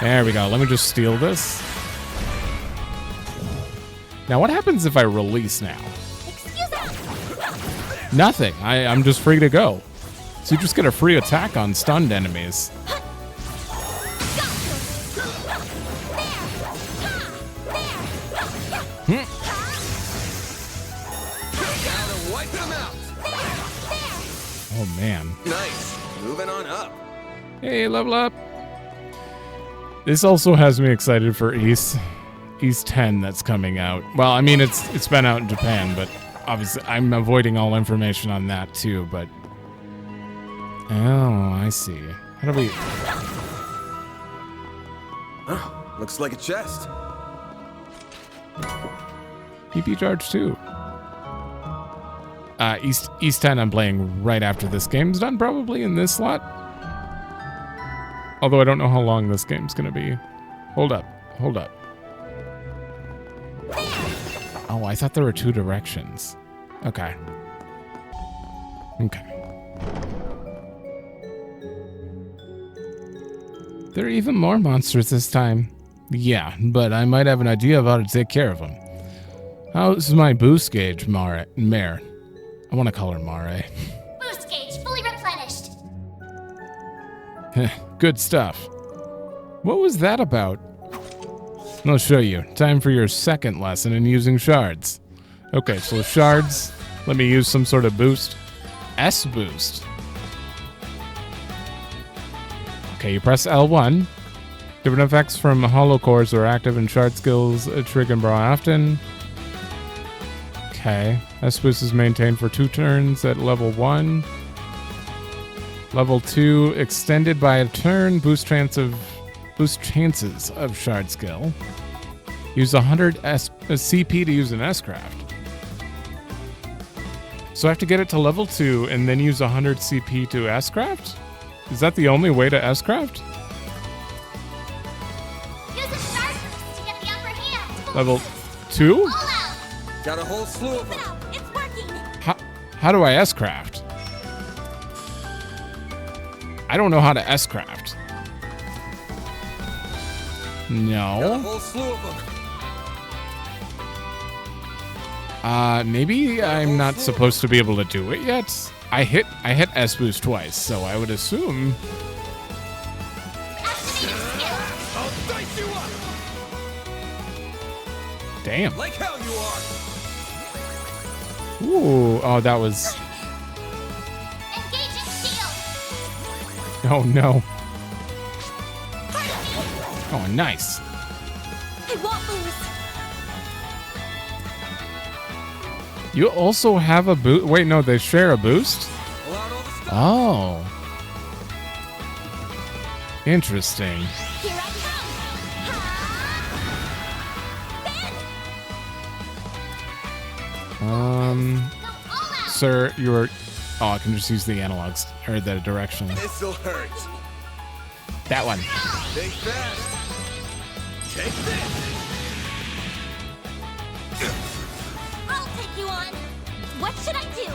There we go. Let me just steal this. Now, what happens if I release now? Nothing. I'm just free to go. So you just get a free attack on stunned enemies. Oh, man. Nice. Moving on up. Hey, level up. This also has me excited for East 10 that's coming out. Well, I mean, it's been out in Japan, but obviously I'm avoiding all information on that too, but... Oh, I see. How do we... Oh, looks like a chest. PP charge too. East 10 I'm playing right after this game's done, probably in this slot. Although I don't know how long this game's gonna be. Hold up. Oh, I thought there were two directions. Okay. There are even more monsters this time. Yeah, but I might have an idea of how to take care of them. How's my boost gauge, Mare? I want to call her Mare. Boost gauge fully replenished. Good stuff. What was that about? I'll show you. Time for your second lesson in using shards. Okay, so shards. Let me use some sort of boost. S-boost. Okay, you press L1. Different effects from hollow cores are active in shard skills trigger more often. Okay. S-boost is maintained for 2 turns at level 1. Level 2, extended by a turn, boost chances of shard skill. Use 100 CP to use an S-craft. So I have to get it to level 2 and then use 100 CP to S-craft? Is that the only way to S-craft? Use a sharp boost to get the upper hand. Level 2? Got a whole slew of them. It's working. How do I S-craft? I don't know how to S-craft. Got a No. whole slew of them. Maybe I'm not supposed to be able to do it yet. I hit S-boost twice, so I would assume. I'll dice you up. Damn. Like hell you are. Ooh. Oh, that was. Engaging shield. Oh no. Oh, nice. I won't lose. You also have a boost. Wait, no, they share a boost? Oh. Interesting. Here I Sir, you're. Oh, I can just use the analogs or the direction. This'll hurt. That one. Think fast. Take this. What should I do?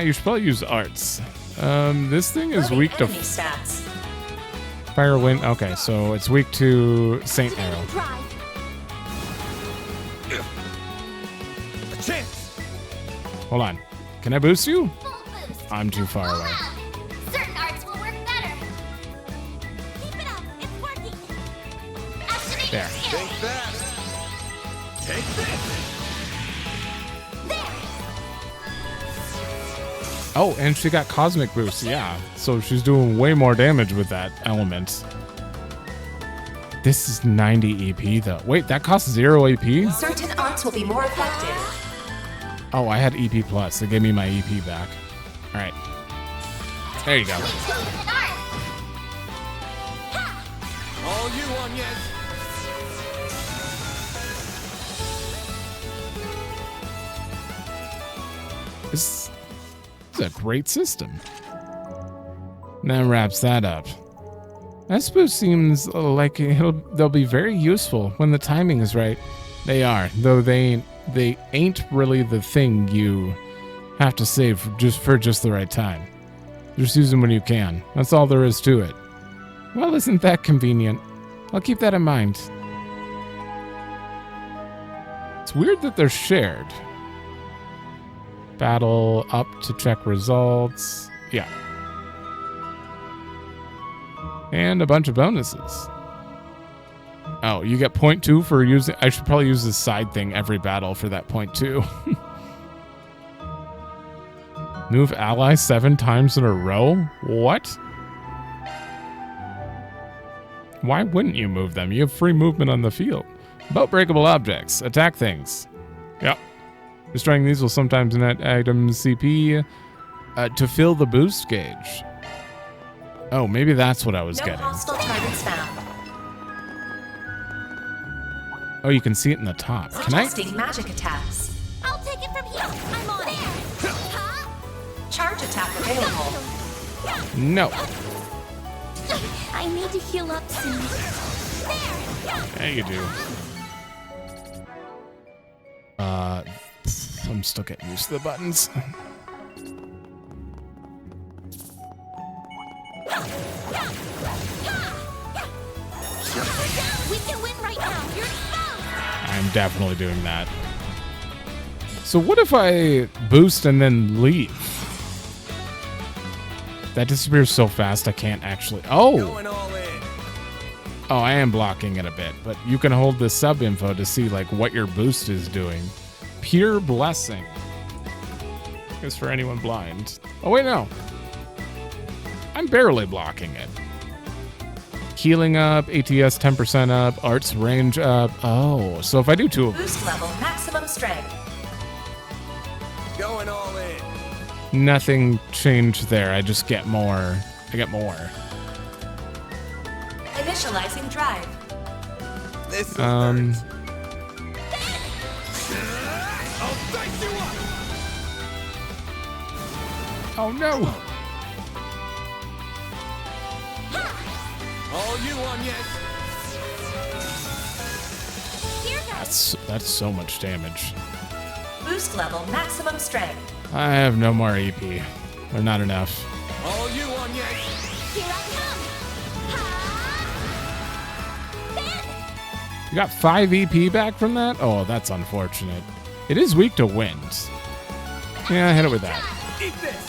You should probably use arts. This thing is Loading weak to enemy stats. fire, wind. Okay, so it's weak to Saint Arrow. Drive. A chance. Hold on. Can I boost you? Full boost. I'm too far away. Certain arts will work better. Keep it up. It's working. Activating There. skill. Think fast. Take this. There. Oh, and she got cosmic boost. Yeah, so she's doing way more damage with that element. This is 90 EP though. Wait, that costs 0 EP? Certain arts will be more effective. Oh, I had EP plus. It gave me my EP back. All right. There you go. An art. All you on, yes. This is a great system. And that wraps that up. That boost seems like they'll be very useful when the timing is right. They are, though they ain't really the thing you have to save for just the right time. Just use them when you can. That's all there is to it. Well, isn't that convenient? I'll keep that in mind. It's weird that they're shared. Battle up to check results. Yeah. And a bunch of bonuses. Oh, you get 0.2 for using... I should probably use this side thing every battle for that 0.2. Move allies 7 times in a row? What? Why wouldn't you move them? You have free movement on the field. About breakable objects. Attack things. Yep. Destroying these will sometimes net items CP to fill the boost gauge. Oh, maybe that's what I was getting. No hostile targets found. Oh, you can see it in the top. Can I? Testing magic attacks. I'll take it from here. I'm on it. Huh? Charge attack available. No. I need to heal up soon. Yeah, you do. I'm still getting used to the buttons. We can win right now. You're exposed. I'm definitely doing that. So what if I boost and then leave? That disappears so fast I can't actually... Oh! Going all in. Oh, I am blocking it a bit, but you can hold the sub info to see like what your boost is doing. Pure blessing. Is for anyone blind. Oh wait, no. I'm barely blocking it. Healing up, ATS 10% up, arts range up. Oh, so if I do 2 of them. Boost level maximum strength. Going all in. Nothing changed there. I just get more. I get more. Initializing drive. This I'll dice you up. Oh no! All you on, yes. That's so much damage. Boost level maximum strength. I have no more EP. Or not enough. All you on, yes. Here I come. You got 5 EP back from that? Oh, that's unfortunate. It is weak to wind. Yeah, I hit it with that. Eat this.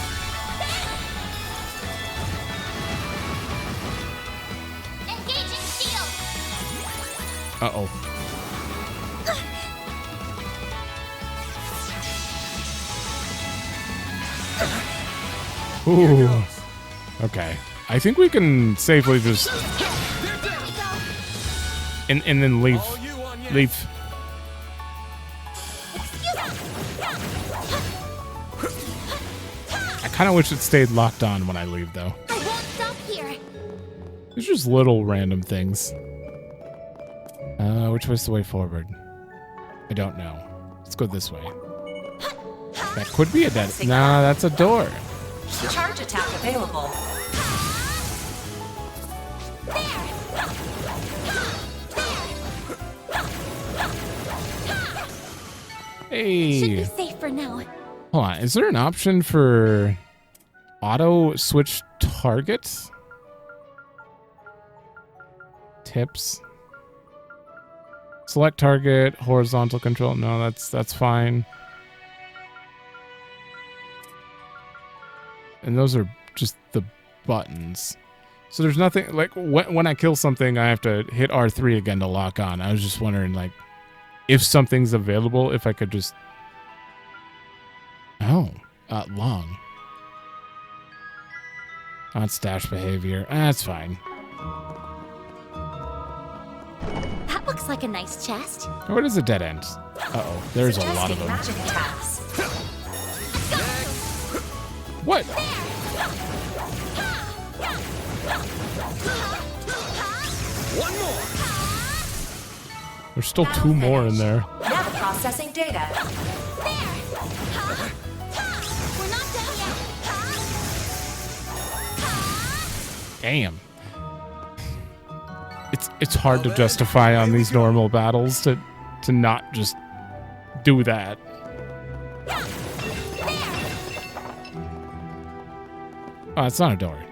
Engaging shield. Uh-oh. Ooh. Okay. I think we can safely just... And then leave. Leave. I kind of wish it stayed locked on when I leave, though. I won't stop here. There's just little random things. Which way's the way forward? I don't know. Let's go this way. That could be a dead... Nah, that's a door. Charge attack available. Hey. Should be safe for now. Hold on. Is there an option for auto switch targets? Tips. Select target, horizontal control. No, that's fine. And those are just the buttons. So there's nothing like when I kill something, I have to hit R3 again to lock on. I was just wondering, like, if something's available, if I could just. Oh, long. Not stash behavior. That's fine. That looks like a nice chest. What is a dead end? Uh-oh, there's a lot of them. Magic attacks. What? One more. There's still two more in there. Now processing data. We're not done yet. Damn. It's hard to justify on these normal battles to not just do that. Oh, it's not a door.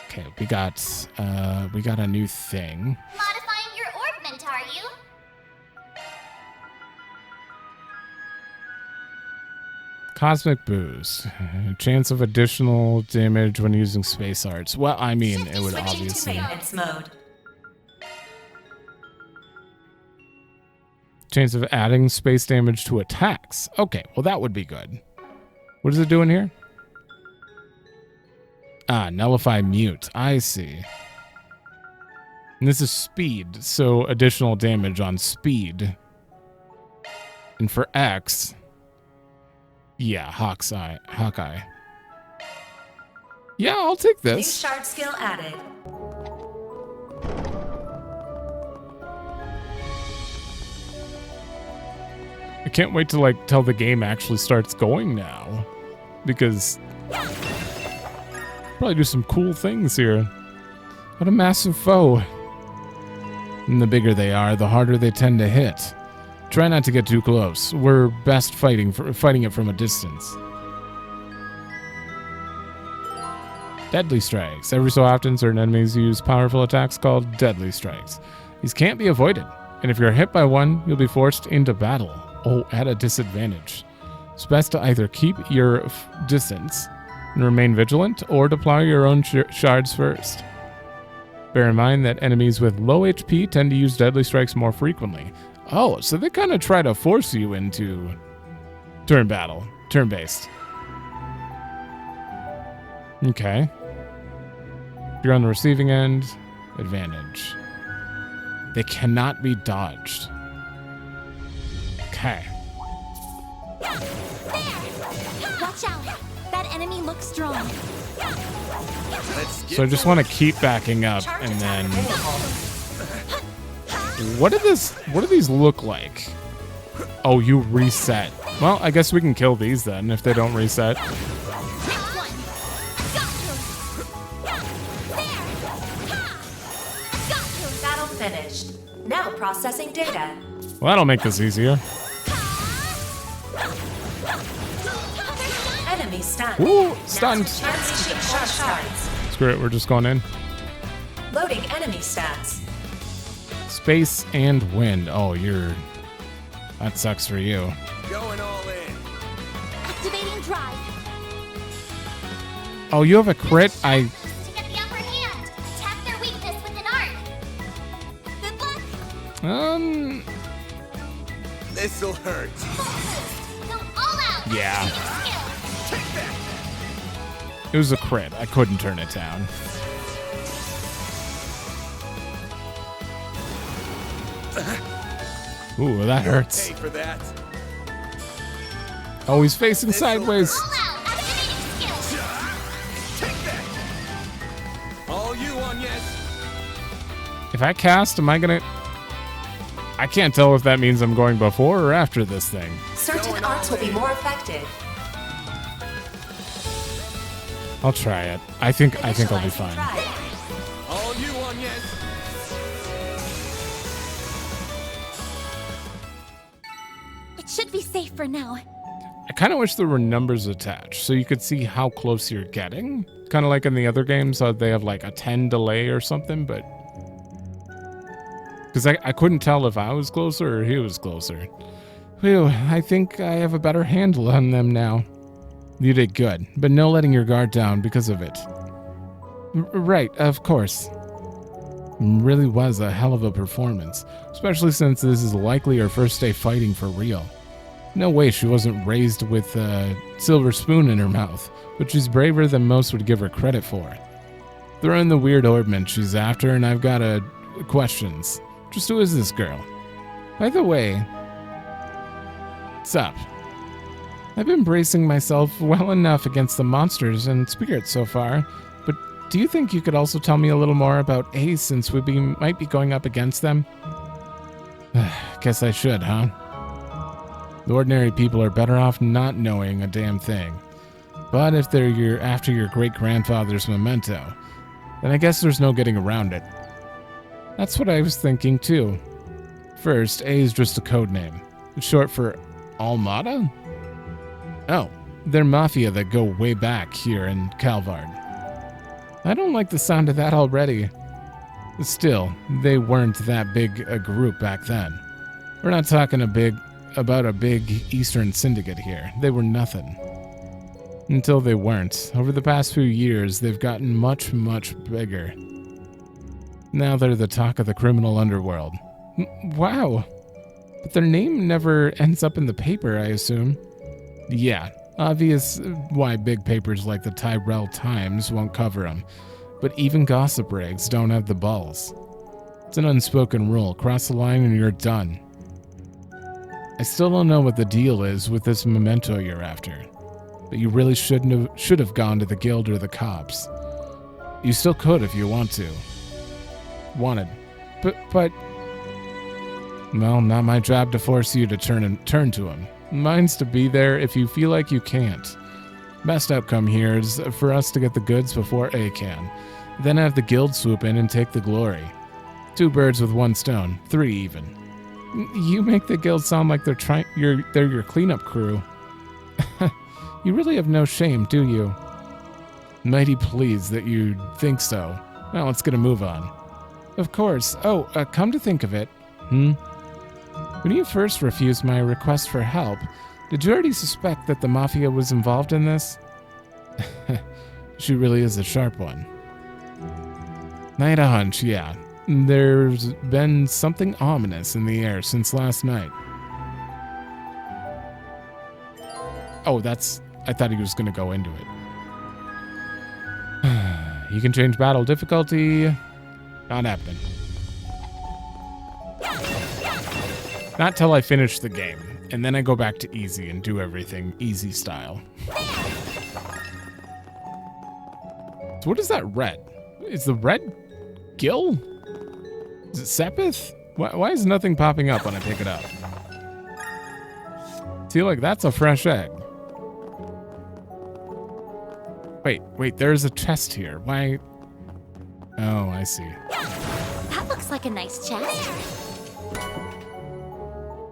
Okay, we got a new thing. Modifying your orbment, are you? Cosmic boost. Chance of additional damage when using space arts. Well, I mean, it would obviously. Maintenance mode. Chance of adding space damage to attacks. Okay, well that would be good. What is it doing here? Ah, nullify mute. I see. And this is speed, so additional damage on speed. And for X, yeah, Hawkeye. Yeah, I'll take New this. shard skill added. I can't wait to like till the game actually starts going now, because probably do some cool things here. What a massive foe! And the bigger they are, the harder they tend to hit. Try not to get too close. We're best fighting it from a distance. Deadly strikes. Every so often, certain enemies use powerful attacks called deadly strikes. These can't be avoided, and if you're hit by one, you'll be forced into battle. Oh, at a disadvantage. It's best to either keep your distance and remain vigilant, or deploy your own shards first. Bear in mind that enemies with low HP tend to use deadly strikes more frequently. Oh, so they kind of try to force you into turn-based. Okay. If you're on the receiving end, advantage. They cannot be dodged. Okay. Watch out! That enemy looks strong. So I just want to keep backing up, and then what do these look like? Oh, you reset. Well, I guess we can kill these then if they don't reset. Battle finished. Now processing data. Well, that'll make this easier. Enemy stunned. Ooh, stunned. Chance to deploy shards. Screw it, we're just going in. Loading enemy stats. Space and wind. Oh, that sucks for you. Going all in. Activating drive. Oh, you have a crit? To get the upper hand. Attack their weakness with an arc. Good luck. This'll hurt. Go all out. Yeah. Take that. It was a crit. I couldn't turn it down. Ooh, that hurts. Pay for that. Oh, he's facing sideways. Take that. All you on, yes. If I cast, am I gonna... I can't tell if that means I'm going before or after this thing. Certain arts will be more effective. I'll try it. I think I'll be fine. All you on, yes. It should be safe for now. kind of wish there were numbers attached so you could see how close you're getting. Kind of like in the other games, how they have like a 10 delay or something, but... Because I couldn't tell if I was closer or he was closer. Whew, I think I have a better handle on them now. You did good, but no letting your guard down because of it. Right, of course. Really was a hell of a performance, especially since this is likely her first day fighting for real. No way she wasn't raised with a silver spoon in her mouth, but she's braver than most would give her credit for. Throw in the weird orbment she's after, and I've got questions. Just who is this girl? By the way, what's up? I've been bracing myself well enough against the monsters and spirits so far, but do you think you could also tell me a little more about Ace since we might be going up against them? Guess I should, huh? The ordinary people are better off not knowing a damn thing. But if they're after your great-grandfather's memento, then I guess there's no getting around it. That's what I was thinking, too. First, A is just a code name. It's short for Almada? Oh, they're mafia that go way back here in Calvard. I don't like the sound of that already. Still, they weren't that big a group back then. We're not talking about a big Eastern syndicate here. They were nothing. Until they weren't. Over the past few years, they've gotten much, much bigger. Now they're the talk of the criminal underworld. Wow. But their name never ends up in the paper, I assume. Yeah, obvious why big papers like the Tyrell Times won't cover them. But even gossip rags don't have the balls. It's an unspoken rule. Cross the line and you're done. I still don't know what the deal is with this memento you're after. But you really should have gone to the guild or the cops. You still could if you want to. Wanted. But... Well, not my job to force you to turn to him. Mine's to be there if you feel like you can't. Best outcome here is for us to get the goods before A can. Then have the guild swoop in and take the glory. 2 birds with 1 stone. 3 even. You make the guild sound like they're your cleanup crew. You really have no shame, do you? Mighty pleased that you think so. Now let's get a move on. Of course. Oh, come to think of it. When you first refused my request for help, did you already suspect that the Mafia was involved in this? She really is a sharp one. I had a hunch, yeah. There's been something ominous in the air since last night. Oh, I thought he was going to go into it. You can change battle difficulty. Not happening. Not till I finish the game, and then I go back to easy and do everything easy style. So what is that red? Is the red Gil? Is it Sepith? Why is nothing popping up when I pick it up? See, like that's a fresh egg. Wait, there's a chest here. Why? Oh, I see. That looks like a nice chest.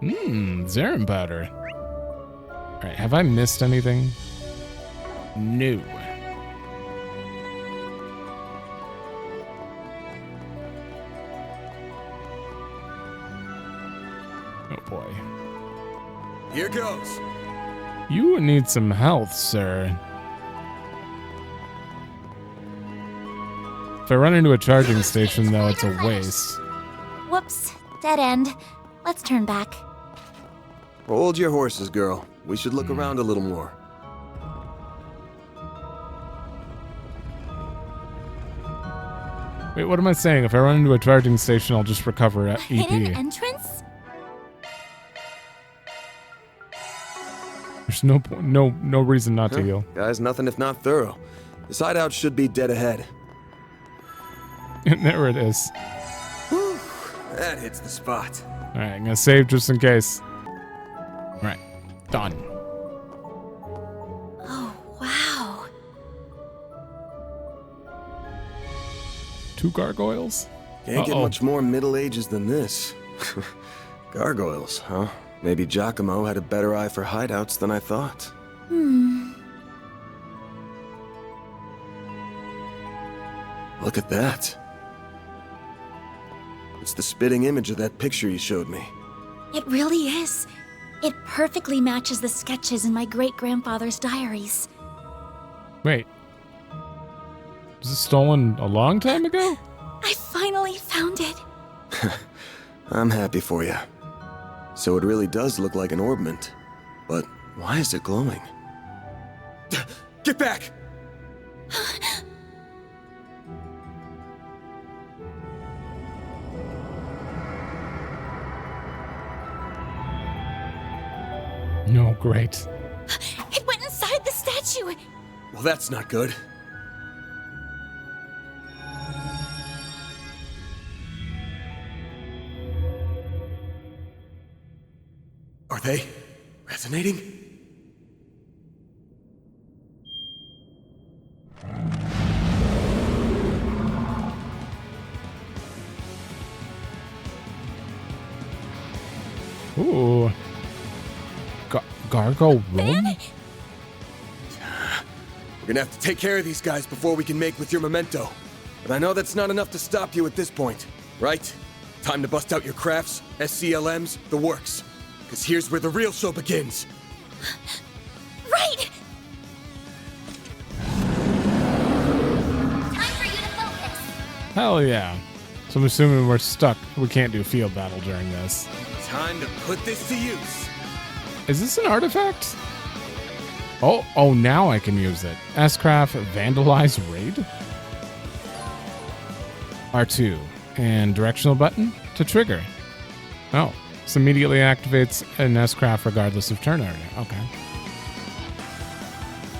Zarin powder. Alright, have I missed anything? No. Oh boy. Here goes. You need some health, sir. If I run into a charging station, though, it's a waste. Whoops, dead end. Let's turn back. Hold your horses, girl. We should look around a little more. Wait, what am I saying? If I run into a charging station, I'll just recover EP. Hidden entrance? There's no reason not to heal. Guys, nothing if not thorough. This hideout should be dead ahead. And there it is. Whew, that hits the spot. Alright, I'm gonna save just in case. Alright, done. Oh, wow. 2 gargoyles? Can't get much more Middle Ages than this. Gargoyles, huh? Maybe Giacomo had a better eye for hideouts than I thought. Look at that. It's the spitting image of that picture you showed me. It really is. It perfectly matches the sketches in my great-grandfather's diaries. Wait. Was this stolen a long time ago? I finally found it. I'm happy for you. So it really does look like an orbment. But why is it glowing? Get back! No, great. It went inside the statue. Well, that's not good. Are they resonating? Ooh. Gargle room? We're gonna have to take care of these guys before we can make with your memento. But I know that's not enough to stop you at this point, right? Time to bust out your crafts, SCLMs, the works. Because here's where the real show begins. Right! Time for you to focus. Hell yeah. So I'm assuming we're stuck. We can't do field battle during this. Time to put this to use. Is this an artifact? Oh, now I can use it. S-Craft Vandalize Raid? R2. And directional button to trigger. Oh, this immediately activates an S-Craft regardless of turn order. Okay.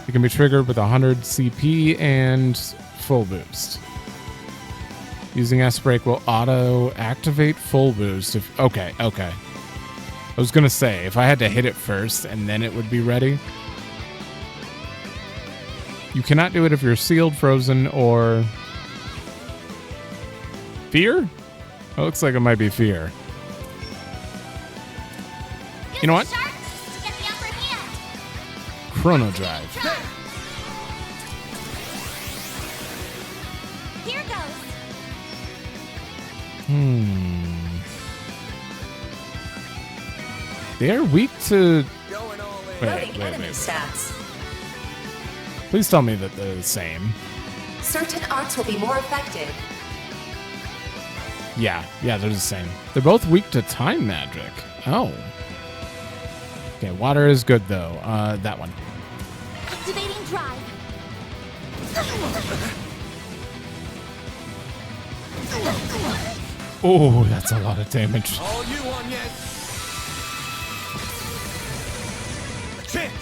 It can be triggered with 100 CP and full boost. Using S-Break will auto-activate full boost if... Okay. I was gonna say, if I had to hit it first and then it would be ready. You cannot do it if you're sealed, frozen, or... Fear? It looks like it might be fear. You know what? Chrono Drive. Here goes. They're weak to... Loading Wait. enemy stats. Please tell me that they're the same. Certain arts will be more effective. Yeah, they're the same. They're both weak to time magic. Oh. Okay, water is good though. That one. Activating drive. Oh, that's a lot of damage. All you on yet? A chance.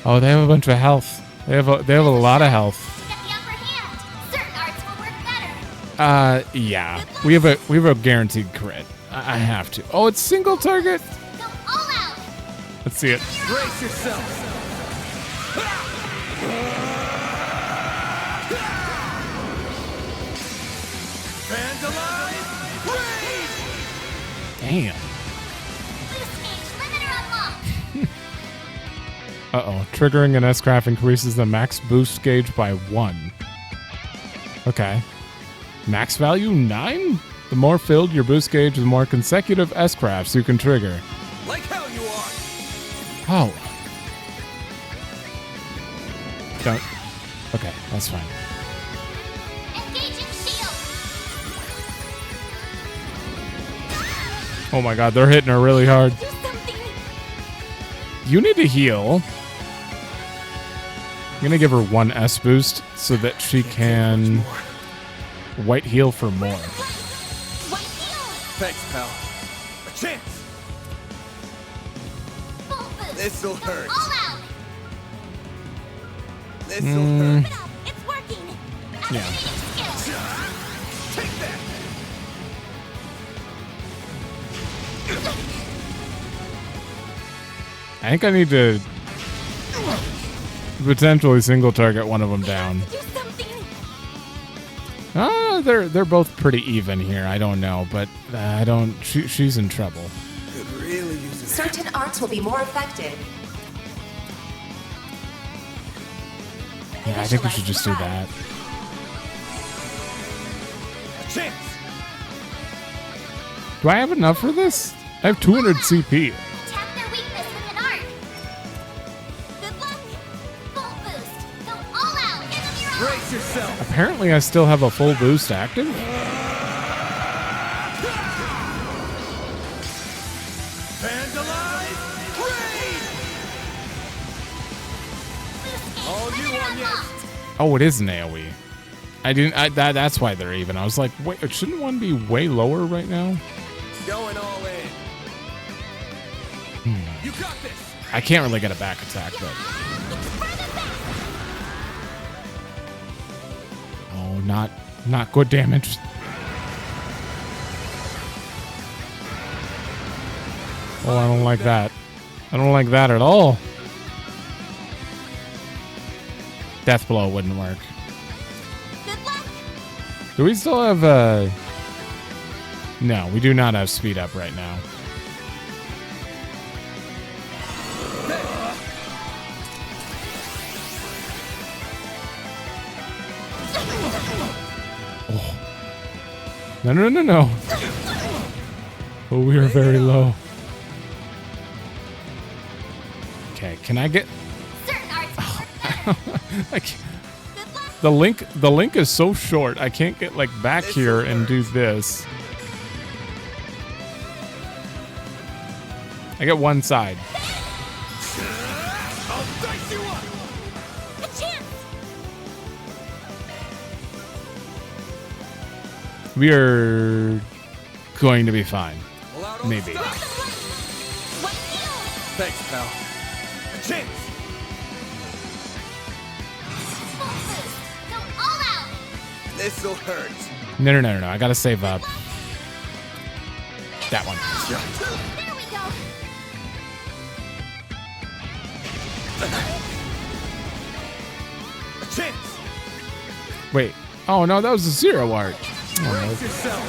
Oh, they have a bunch of health. They have a lot of health. Get the upper hand. Certain arts will work better. Yeah. We have a guaranteed crit. I have to. Oh, it's single target. Go all out. Let's see it. Brace yourself. Vandalize Raid! Damn. Boost gauge limiter unlocked. Uh-oh. Triggering an S-Craft increases the max boost gauge by 1. Okay. Max value 9? The more filled your boost gauge, the more consecutive S-Crafts you can trigger. Like how you are. Oh. Don't. Okay, that's fine. Engaging shield. Oh my god, they're hitting her really hard. Do something. You need to heal. I'm gonna give her 1 S boost so that she can white heal for more. White heal. Thanks, pal. A chance. Full boost. This'll Go hurt. all out. This'll hurt. Keep it up. It's working. Yeah. Activating skill. Take that. I think I need to potentially single target one of them down. Do something. They're both pretty even here. I don't know, but I don't. She's in trouble. Could really use it. Certain arts will be more effective. Yeah, I think we should just do that. Chance! Do I have enough for this? I have 200 CP. Attack their weakness with an arc. Good luck. Full boost. Go all out. Enemy round. Brace yourself! Apparently, I still have a full boost active. Vandalize! Raid! All you on yes! Oh, it is an AoE. That's why they're even. I was like, wait, shouldn't one be way lower right now? Going all in. You got this! I can't really get a back attack, but. Oh, not good damage. Oh, I don't like that. I don't like that at all. Death blow wouldn't work. Do we still have No, we do not have speed up right now. Oh. No. Oh, we are very low. Okay, can I get... I can't. The link is so short. I can't get like back here and do this. I get one side. I'll dice you up! A chance. We are going to be fine. Maybe. Thanks, pal. A chance! This'll hurt. No. I gotta save up. That one. There we go. A chance! Wait. Oh no, that was a zero art. Oh, Brace yourself!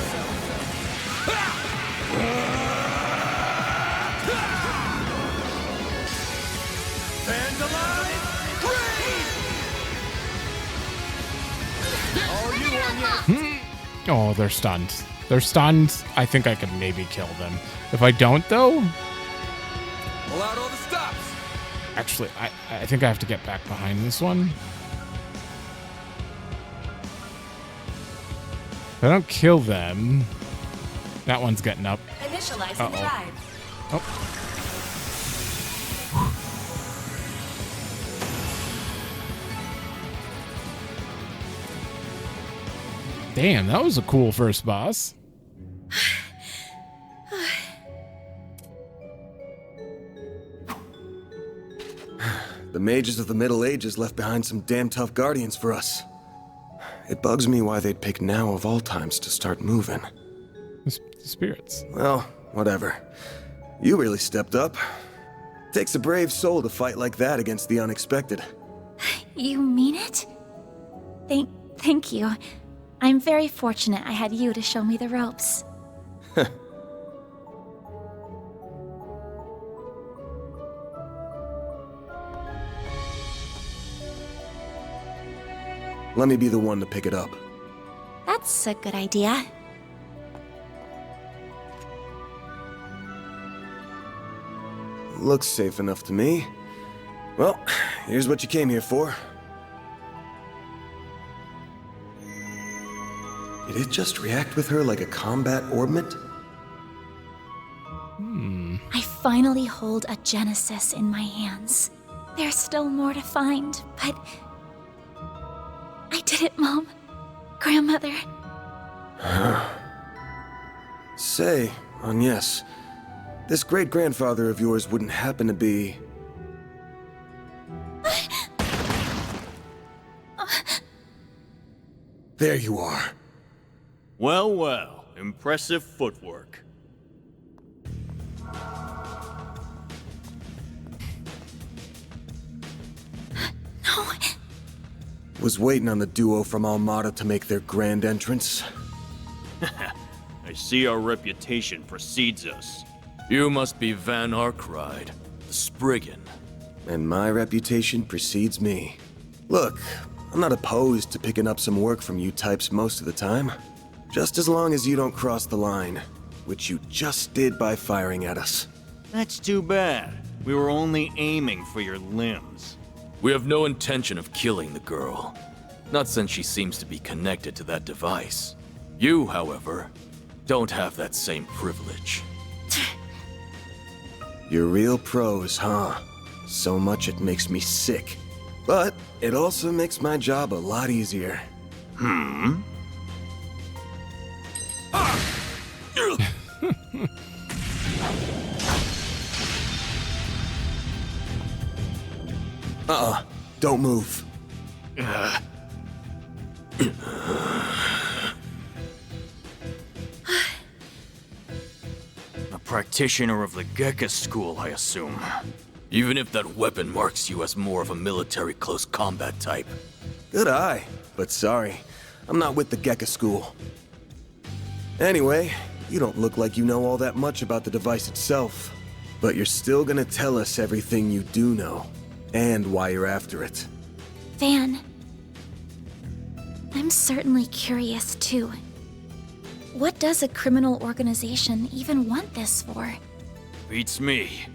Vandalize! Raid! Oh, they're stunned. They're stunned. I think I could maybe kill them. If I don't, though... Pull out all the stops! Actually, I think I have to get back behind this one. If I don't kill them... That one's getting up. Initializing drive. Oh. Damn, that was a cool first boss. The mages of the Middle Ages left behind some damn tough guardians for us. It bugs me why they'd pick now of all times to start moving. The spirits. Well, whatever. You really stepped up. Takes a brave soul to fight like that against the unexpected. You mean it? Thank you. I'm very fortunate I had you to show me the ropes. Let me be the one to pick it up. That's a good idea. Looks safe enough to me. Well, here's what you came here for. Did it just react with her like a combat orbment? I finally hold a Genesis in my hands. There's still more to find, but... I did it, Mom. Grandmother. Say, Agnes, this great-grandfather of yours wouldn't happen to be... There you are. Well, impressive footwork. No. Was waiting on the duo from Almada to make their grand entrance. I see our reputation precedes us. You must be Van Arkride, the Spriggan. And my reputation precedes me. Look, I'm not opposed to picking up some work from you types most of the time. Just as long as you don't cross the line, which you just did by firing at us. That's too bad. We were only aiming for your limbs. We have no intention of killing the girl. Not since she seems to be connected to that device. You, however, don't have that same privilege. You're real pros, huh? So much it makes me sick. But it also makes my job a lot easier. Don't move. A practitioner of the Gekka school, I assume. Even if that weapon marks you as more of a military close combat type. Good eye, but sorry. I'm not with the Gekka school. Anyway, you don't look like you know all that much about the device itself. But you're still gonna tell us everything you do know. And why you're after it. Van, I'm certainly curious too. What does a criminal organization even want this for? Beats me.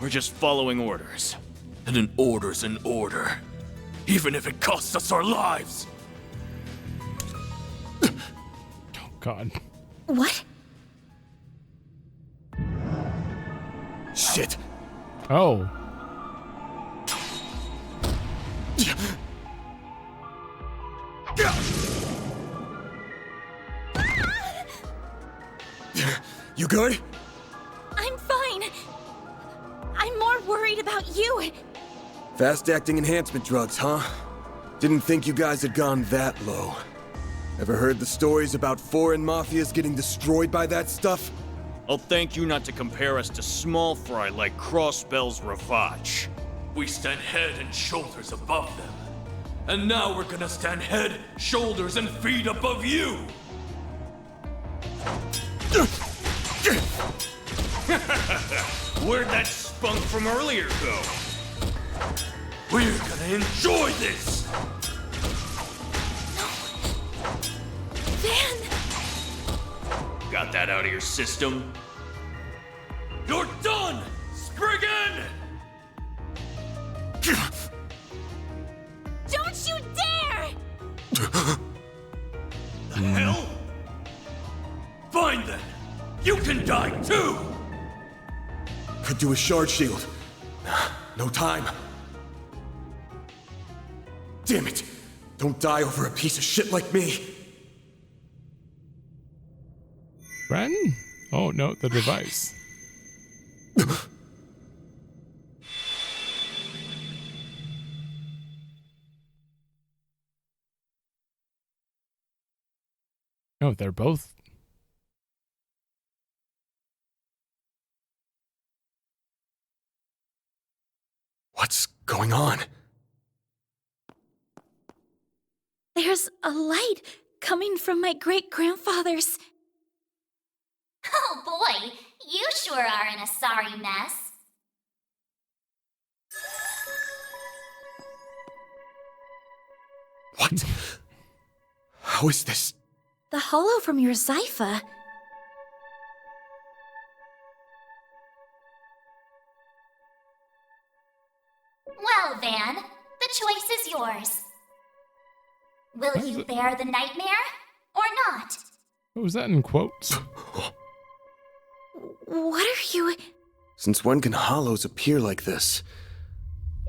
We're just following orders. And an order's an order. Even if it costs us our lives! Oh, God. What? Shit. Oh. You good? I'm fine. I'm more worried about you. Fast-acting enhancement drugs, huh? Didn't think you guys had gone that low. Ever heard the stories about foreign mafias getting destroyed by that stuff? I'll thank you not to compare us to small fry like Crossbell's Ravage. We stand head and shoulders above them. And now we're gonna stand head, shoulders, and feet above you! Where'd that spunk from earlier go? We're gonna enjoy this! Van! Got that out of your system? You're done, Spriggan! Don't you dare! The hell? Fine then! You can die too! Could do a shard shield. No time. Damn it! Don't die over a piece of shit like me! Bren? Oh, no, the device. Oh, they're both. What's going on? There's a light coming from my great-grandfather's. Oh boy, you sure are in a sorry mess. What? How is this? The hollow from your Zypha. Well, Van, the choice is yours. Will you bear the nightmare or not? What was that in quotes? What are you... Since when can hollows appear like this?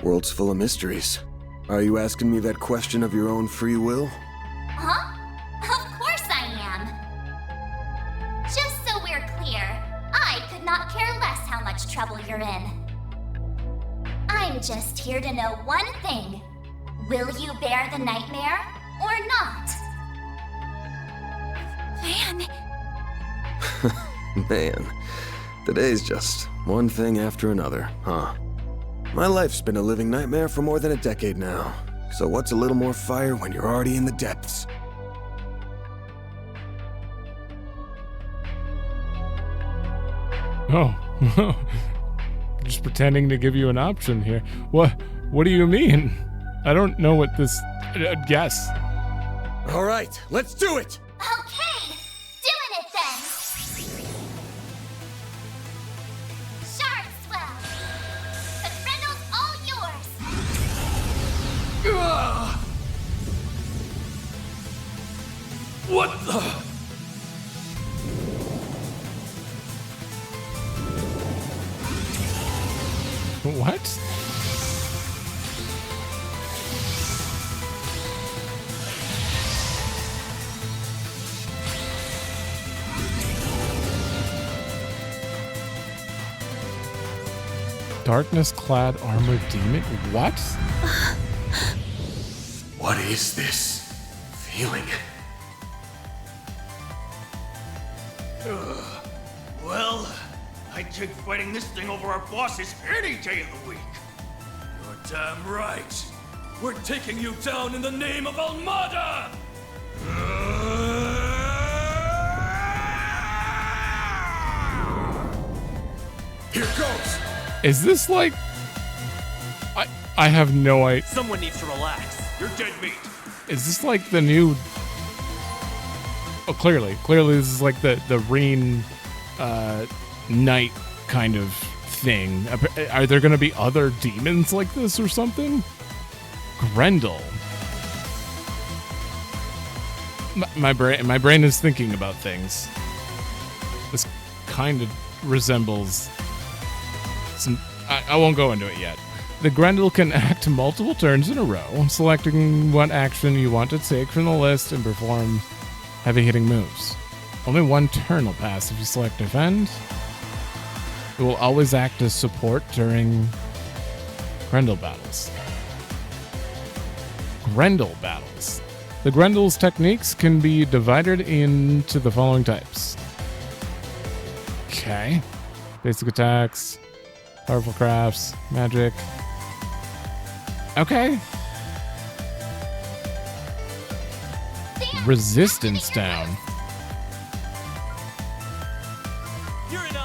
World's full of mysteries. Are you asking me that question of your own free will? Huh? Of course I am. Just so we're clear, I could not care less how much trouble you're in. I'm just here to know one thing. Will you bear the nightmare or not? Van... Man, today's just one thing after another, huh? My life's been a living nightmare for more than a decade now. So what's a little more fire when you're already in the depths? Oh, just pretending to give you an option here. What do you mean? I don't know what this. Guess. All right, let's do it. Okay, doing it then. Shard swell. The Grendel's all yours. What the? What? Darkness-clad armored demon? What? What is this feeling? Well, I'd take fighting this thing over our bosses any day of the week. You're damn right. We're taking you down in the name of Almada! Here goes! Is this like... I have no idea. Someone needs to relax. You're dead meat. Is this like the new... Oh, clearly this is like the Reen Knight kind of thing. Are there going to be other demons like this or something? Grendel. My brain is thinking about things. This kind of resembles some... I won't go into it yet. The Grendel can act multiple turns in a row, selecting what action you want to take from the list and perform heavy-hitting moves. Only one turn will pass if you select Defend. It will always act as support during Grendel battles. Grendel battles. The Grendel's techniques can be divided into the following types. Okay. Basic attacks, powerful crafts, magic. Okay. Resistance down.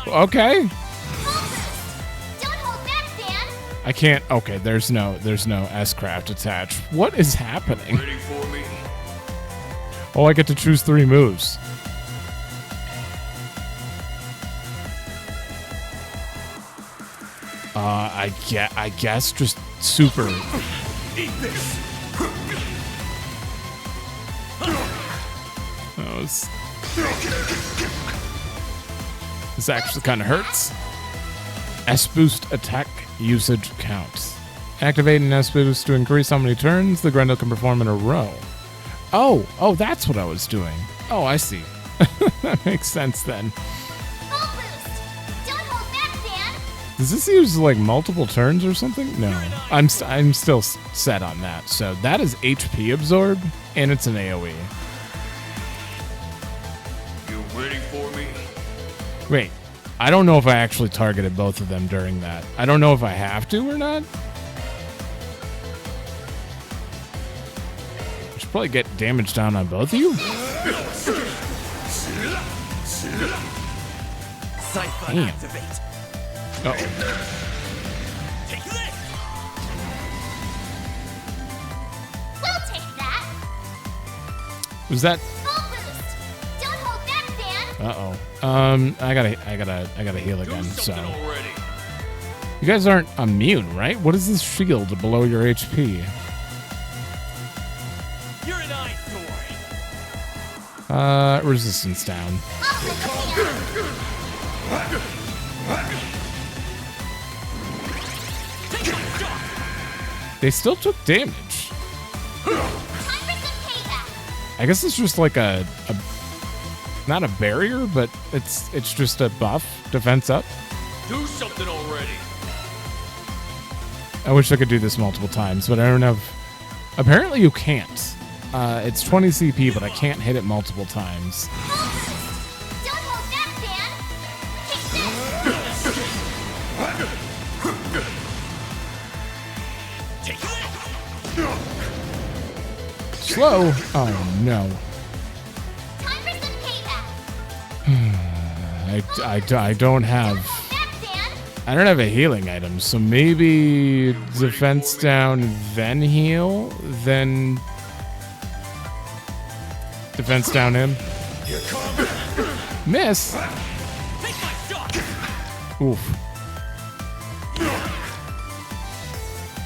Okay. I can't. Okay, there's no S-craft attached. What is happening? Ready for me? Oh, I get to choose 3 moves. I guess just super. Eat this. This actually kind of hurts. S-boost attack usage count. Activate an S-boost to increase how many turns the Grendel can perform in a row. Oh, that's what I was doing. Oh, I see. That makes sense then. Does this use like multiple turns or something? No, I'm still set on that. So that is HP absorb, and it's an AOE. You ready for me? Wait, I don't know if I actually targeted both of them during that. I don't know if I have to or not. I should probably get damage down on both of you. Siphon activate. Uh-oh. Take this. We'll take that. Was that? Full boost. Don't hold back, Dan. I gotta heal again. So you guys aren't immune, right? What is this shield below your HP? You're an eyesore. Resistance down. They still took damage. I guess it's just like a not a barrier, but it's just a buff, defense up. Do something already. I wish I could do this multiple times, but I don't have. Apparently, you can't. It's 20 CP, but I can't hit it multiple times. Slow. Oh no. I don't have. I don't have a healing item, so maybe defense down, then heal, then defense down him. Miss. Oof.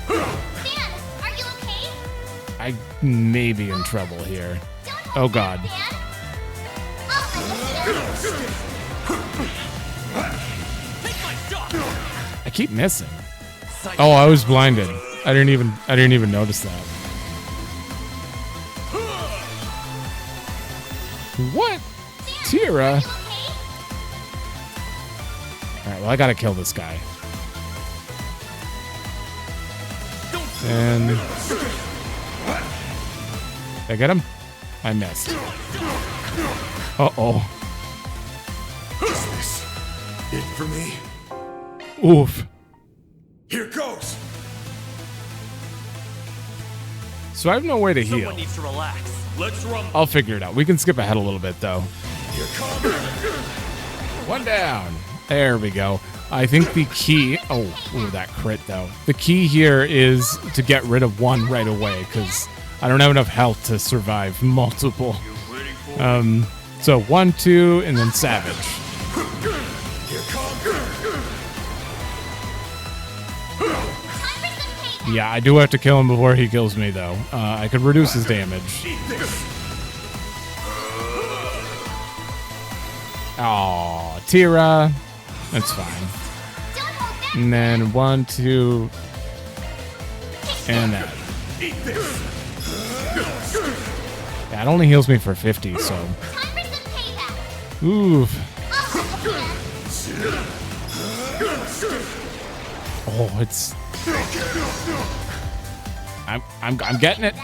Dan, are you okay? I may be in trouble here. Oh god. I keep missing. Oh, I was blinded. I didn't even notice that. What? Tira? Alright, well I gotta kill this guy. And did I get him? I missed. Uh-oh. Is this it for me? Oof. Here goes. So I have no way to heal. Someone needs to relax. Let's rumble. I'll figure it out. We can skip ahead a little bit, though. Here comes. One down. There we go. I think the key... Oh, ooh, that crit, though. The key here is to get rid of one right away, because I don't have enough health to survive multiple. So 1, 2, and then Savage. Yeah, I do have to kill him before he kills me, though. I could reduce his damage. Oh, Tira. That's fine. And then 1, 2, and that. Yeah, it only heals me for 50, so. Oof. Oh, it's. I'm getting it.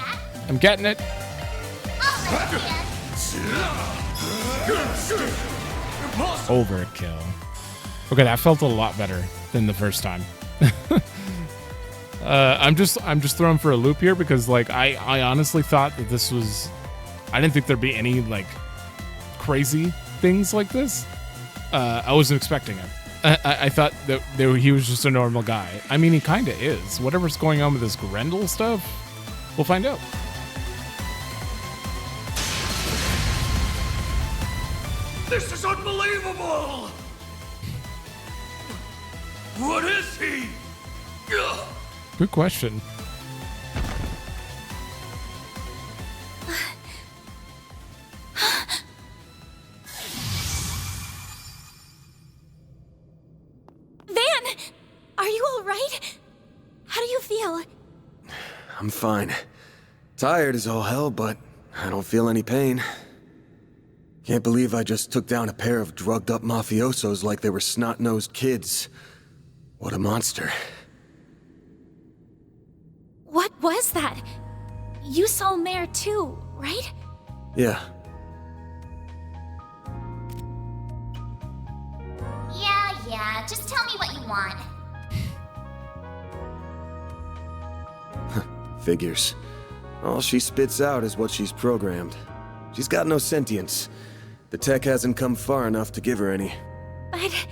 I'm getting it. Overkill. Okay, that felt a lot better than the first time. I'm just thrown for a loop here because like I honestly thought that this was. I didn't think there'd be any like crazy things like this. I wasn't expecting it. I thought that he was just a normal guy. I mean, he kind of is. Whatever's going on with this Grendel stuff, we'll find out. This is unbelievable! What is he? Good question. I'm fine. Tired as all hell, but I don't feel any pain. Can't believe I just took down a pair of drugged-up mafiosos like they were snot-nosed kids. What a monster. What was that? You saw Mare too, right? Yeah. Yeah, just tell me what you want. Figures. All she spits out is what she's programmed. She's got no sentience. The tech hasn't come far enough to give her any. But...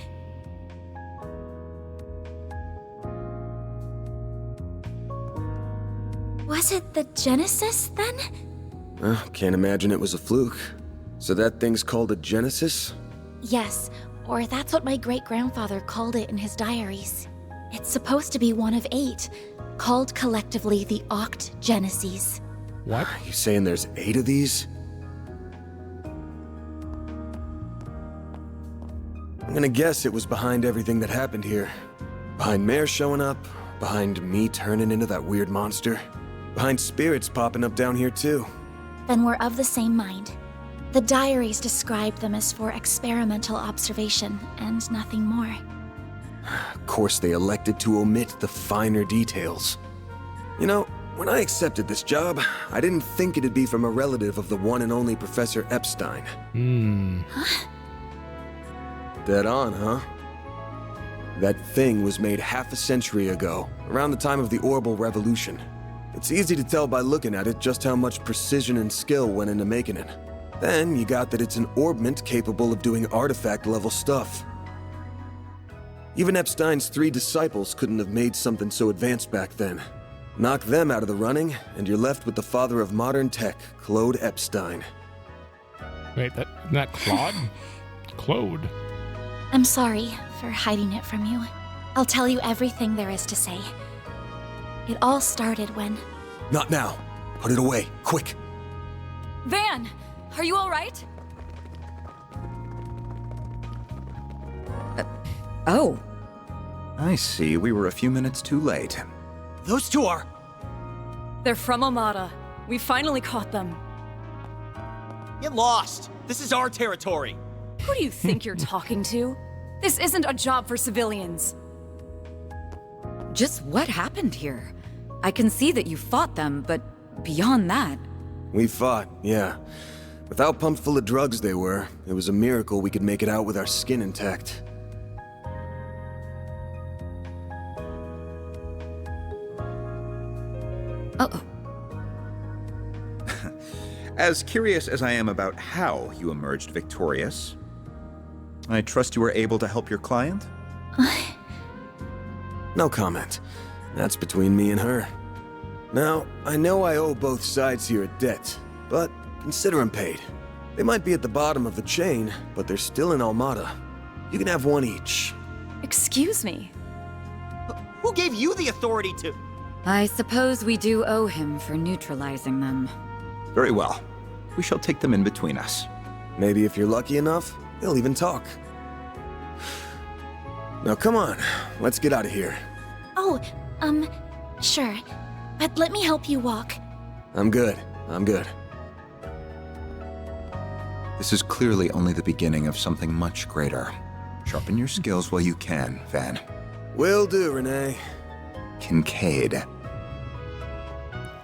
was it the Genesis, then? Can't imagine it was a fluke. So that thing's called a Genesis? Yes, or that's what my great-grandfather called it in his diaries. It's supposed to be one of 8, called collectively the Oct Genesis. What? You saying there's 8 of these? I'm gonna guess it was behind everything that happened here. Behind Mare showing up, behind me turning into that weird monster, behind spirits popping up down here too. Then we're of the same mind. The diaries described them as for experimental observation and nothing more. Of course they elected to omit the finer details. You know, when I accepted this job, I didn't think it'd be from a relative of the one and only Professor Epstein. Huh? Dead on, huh? That thing was made half a century ago, around the time of the Orbital Revolution. It's easy to tell by looking at it just how much precision and skill went into making it. Then you got that it's an orbment capable of doing artifact-level stuff. Even Epstein's 3 disciples couldn't have made something so advanced back then. Knock them out of the running, and you're left with the father of modern tech, Claude Epstein. Wait, isn't that Claude? Claude. I'm sorry for hiding it from you. I'll tell you everything there is to say. It all started when... Not now. Put it away, quick. Van, are you all right? Oh. I see, we were a few minutes too late. Those two are... They're from Amada. We finally caught them. Get lost! This is our territory! Who do you think you're talking to? This isn't a job for civilians. Just what happened here? I can see that you fought them, but beyond that... We fought, yeah. With how pumped full of drugs they were, it was a miracle we could make it out with our skin intact. Uh-oh. As curious as I am about how you emerged victorious, I trust you were able to help your client? No comment. That's between me and her. Now, I know I owe both sides here a debt, but consider them paid. They might be at the bottom of the chain, but they're still in Almada. You can have one each. Excuse me. Who gave you the authority to... I suppose we do owe him for neutralizing them. Very well. We shall take them in between us. Maybe if you're lucky enough, they'll even talk. Now come on, let's get out of here. Oh, sure. But let me help you walk. I'm good. This is clearly only the beginning of something much greater. Sharpen your skills while you can, Van. Will do, Renee. Kincaid.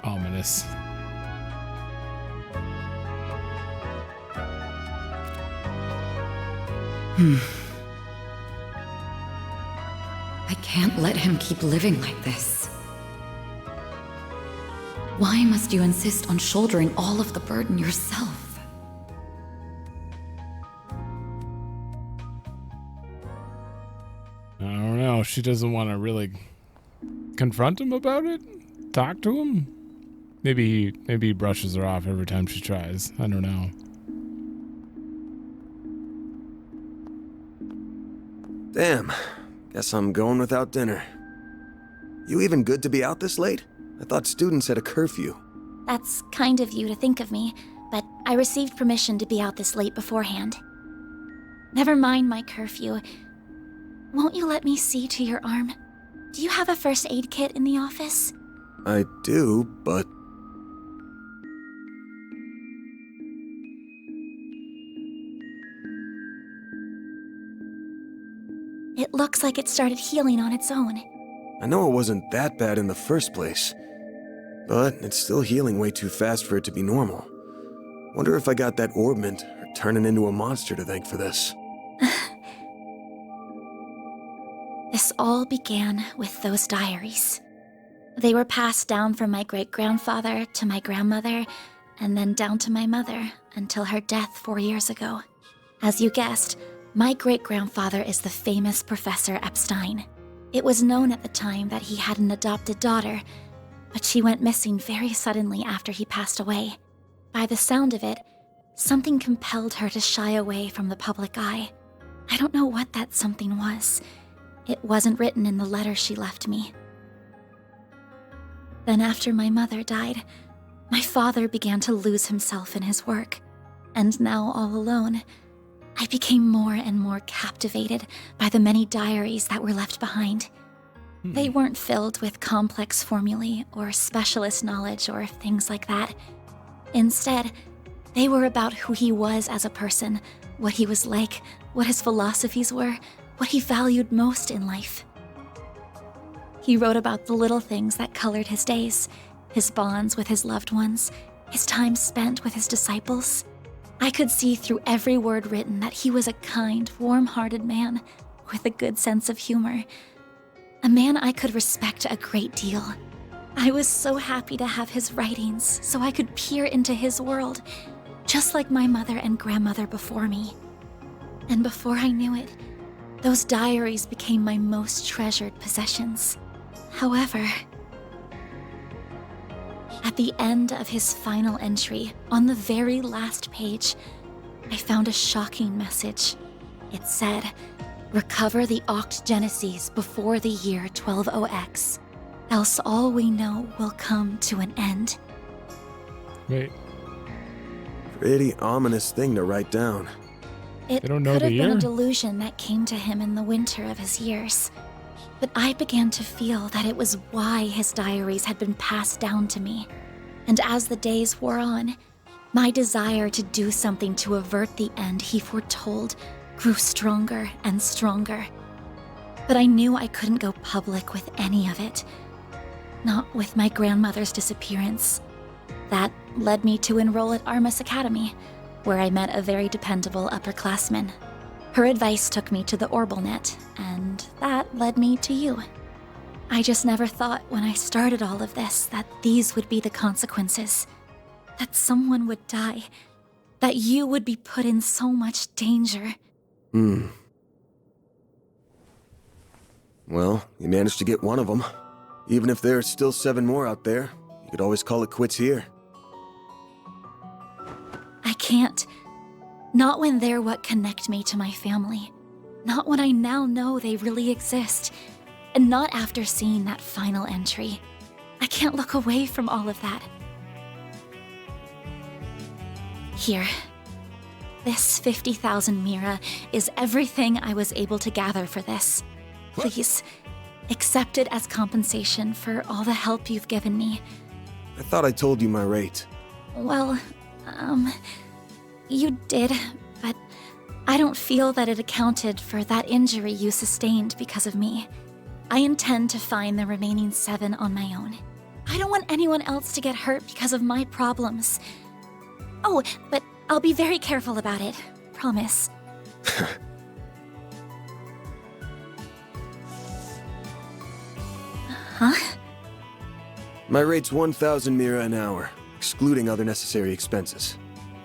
Ominous. I can't let him keep living like this. Why must you insist on shouldering all of the burden yourself? I don't know. She doesn't want to really confront him about it? Talk to him? Maybe he brushes her off every time she tries. I don't know. Damn. Guess I'm going without dinner. You even good to be out this late? I thought students had a curfew. That's kind of you to think of me, but I received permission to be out this late beforehand. Never mind my curfew. Won't you let me see to your arm? Do you have a first aid kit in the office? I do, but... It looks like it started healing on its own. I know it wasn't that bad in the first place, but it's still healing way too fast for it to be normal. Wonder if I got that orbment or turning into a monster to thank for this. This all began with those diaries. They were passed down from my great-grandfather to my grandmother, and then down to my mother until her death 4 years ago. As you guessed, my great-grandfather is the famous Professor Epstein. It was known at the time that he had an adopted daughter, but she went missing very suddenly after he passed away. By the sound of it, something compelled her to shy away from the public eye. I don't know what that something was. It wasn't written in the letter she left me. Then after my mother died, my father began to lose himself in his work. And now all alone, I became more and more captivated by the many diaries that were left behind. They weren't filled with complex formulae or specialist knowledge or things like that. Instead, they were about who he was as a person, what he was like, what his philosophies were, what he valued most in life. He wrote about the little things that colored his days, his bonds with his loved ones, his time spent with his disciples. I could see through every word written that he was a kind, warm-hearted man with a good sense of humor. A man I could respect a great deal. I was so happy to have his writings so I could peer into his world, just like my mother and grandmother before me. And before I knew it, Those diaries became my most treasured possessions. However, at the end of his final entry, on the very last page, I found a shocking message. It said, "Recover the Oct Genesis before the year 120X, else all we know will come to an end." Wait. Pretty ominous thing to write down. It They don't know could the have been year? a delusion that came to him in the winter of his years. But I began to feel that it was why his diaries had been passed down to me. And as the days wore on, my desire to do something to avert the end he foretold grew stronger and stronger. But I knew I couldn't go public with any of it. Not with my grandmother's disappearance. That led me to enroll at Armus Academy, where I met a very dependable upperclassman. Her advice took me to the Orbalnet, and that led me to you. I just never thought when I started all of this that these would be the consequences. That someone would die. That you would be put in so much danger. Well, you managed to get one of them. Even if there are still 7 more out there, you could always call it quits here. I can't. Not when they're what connect me to my family. Not when I now know they really exist. And not after seeing that final entry. I can't look away from all of that. Here. This 50,000 Mira is everything I was able to gather for this. Please, accept it as compensation for all the help you've given me. I thought I told you my rate. Well, you did, but I don't feel that it accounted for that injury you sustained because of me. I intend to find the remaining 7 on my own. I don't want anyone else to get hurt because of my problems. Oh, but I'll be very careful about it. Promise. Huh? My rate's 1,000 Mira an hour, excluding other necessary expenses.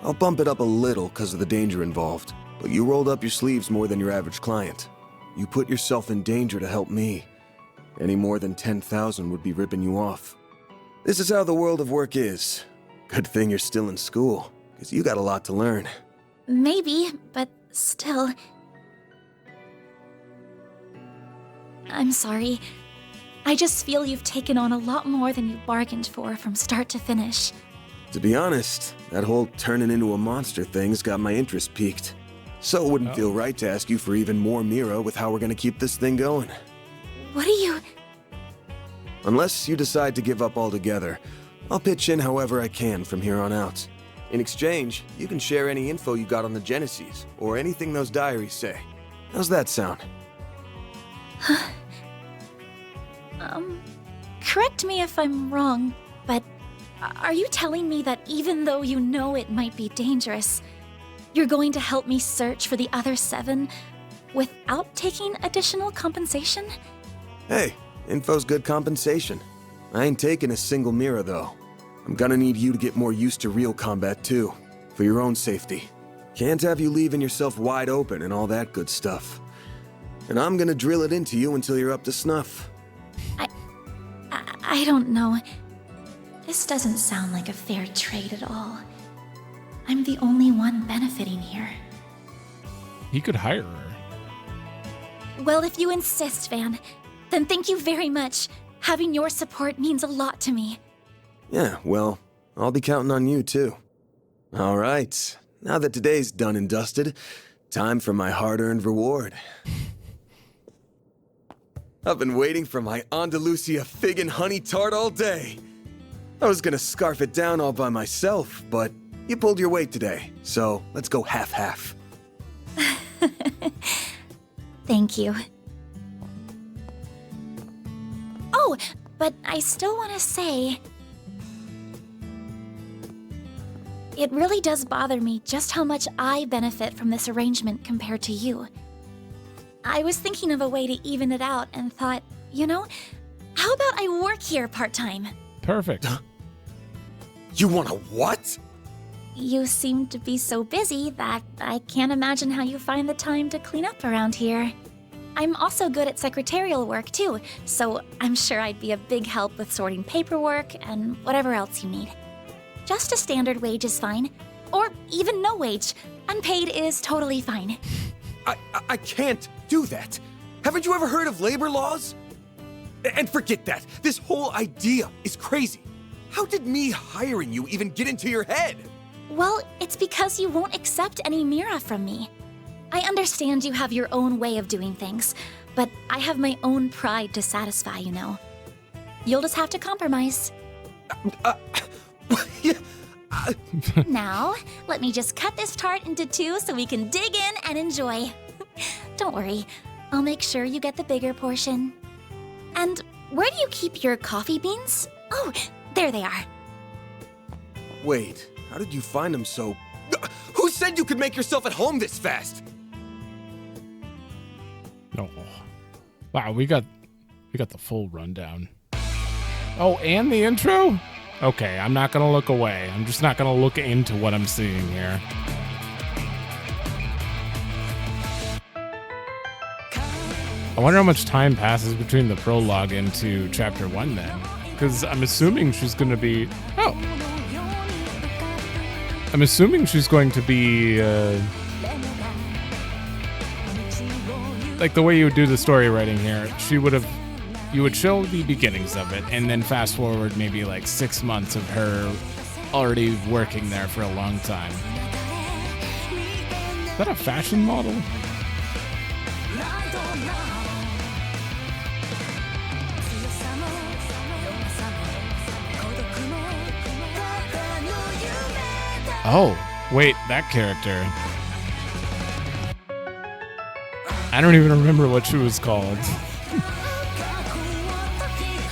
I'll bump it up a little because of the danger involved, but you rolled up your sleeves more than your average client. You put yourself in danger to help me. Any more than 10,000 would be ripping you off. This is how the world of work is. Good thing you're still in school, because you got a lot to learn. Maybe, but still. I'm sorry. I just feel you've taken on a lot more than you bargained for from start to finish. To be honest, that whole turning into a monster thing's got my interest piqued. So it wouldn't feel right to ask you for even more Mira with how we're gonna keep this thing going. What are you... Unless you decide to give up altogether, I'll pitch in however I can from here on out. In exchange, you can share any info you got on the Genesis, or anything those diaries say. How's that sound? Correct me if I'm wrong, but are you telling me that even though you know it might be dangerous, you're going to help me search for the other 7 without taking additional compensation? Hey, info's good compensation. I ain't taking a single Mira, though. I'm gonna need you to get more used to real combat, too, for your own safety. Can't have you leaving yourself wide open and all that good stuff. And I'm gonna drill it into you until you're up to snuff. I don't know. This doesn't sound like a fair trade at all. I'm the only one benefiting here. He could hire her. Well, if you insist, Van, then thank you very much. Having your support means a lot to me. Yeah, well, I'll be counting on you, too. All right, now that today's done and dusted, time for my hard-earned reward. I've been waiting for my Andalusia fig and honey tart all day. I was gonna scarf it down all by myself, but you pulled your weight today, so let's go half-half. Thank you. Oh, but I still want to say... It really does bother me just how much I benefit from this arrangement compared to you. I was thinking of a way to even it out and thought, you know, how about I work here part-time? Perfect. You want a what? You seem to be so busy that I can't imagine how you find the time to clean up around here. I'm also good at secretarial work too, so I'm sure I'd be a big help with sorting paperwork and whatever else you need. Just a standard wage is fine. Or even no wage. Unpaid is totally fine. I can't do that. Haven't you ever heard of labor laws? And forget that. This whole idea is crazy. How did me hiring you even get into your head? Well, it's because you won't accept any Mira from me. I understand you have your own way of doing things, but I have my own pride to satisfy, you know. You'll just have to compromise. Now, let me just cut this tart into 2 so we can dig in and enjoy. Don't worry, I'll make sure you get the bigger portion. And where do you keep your coffee beans? Oh, there they are. Wait, how did you find them so... Who said you could make yourself at home this fast? No. Wow, we got the full rundown. Oh, and the intro? Okay, I'm not gonna look away. I'm just not gonna look into what I'm seeing here. I wonder how much time passes between the prologue into chapter 1 then. Because I'm assuming she's gonna be... Oh! I'm assuming she's going to be... like the way you would do the story writing here, you would show the beginnings of it and then fast forward maybe like 6 months of her already working there for a long time. Is that a fashion model? Oh, wait, that character. I don't even remember what she was called.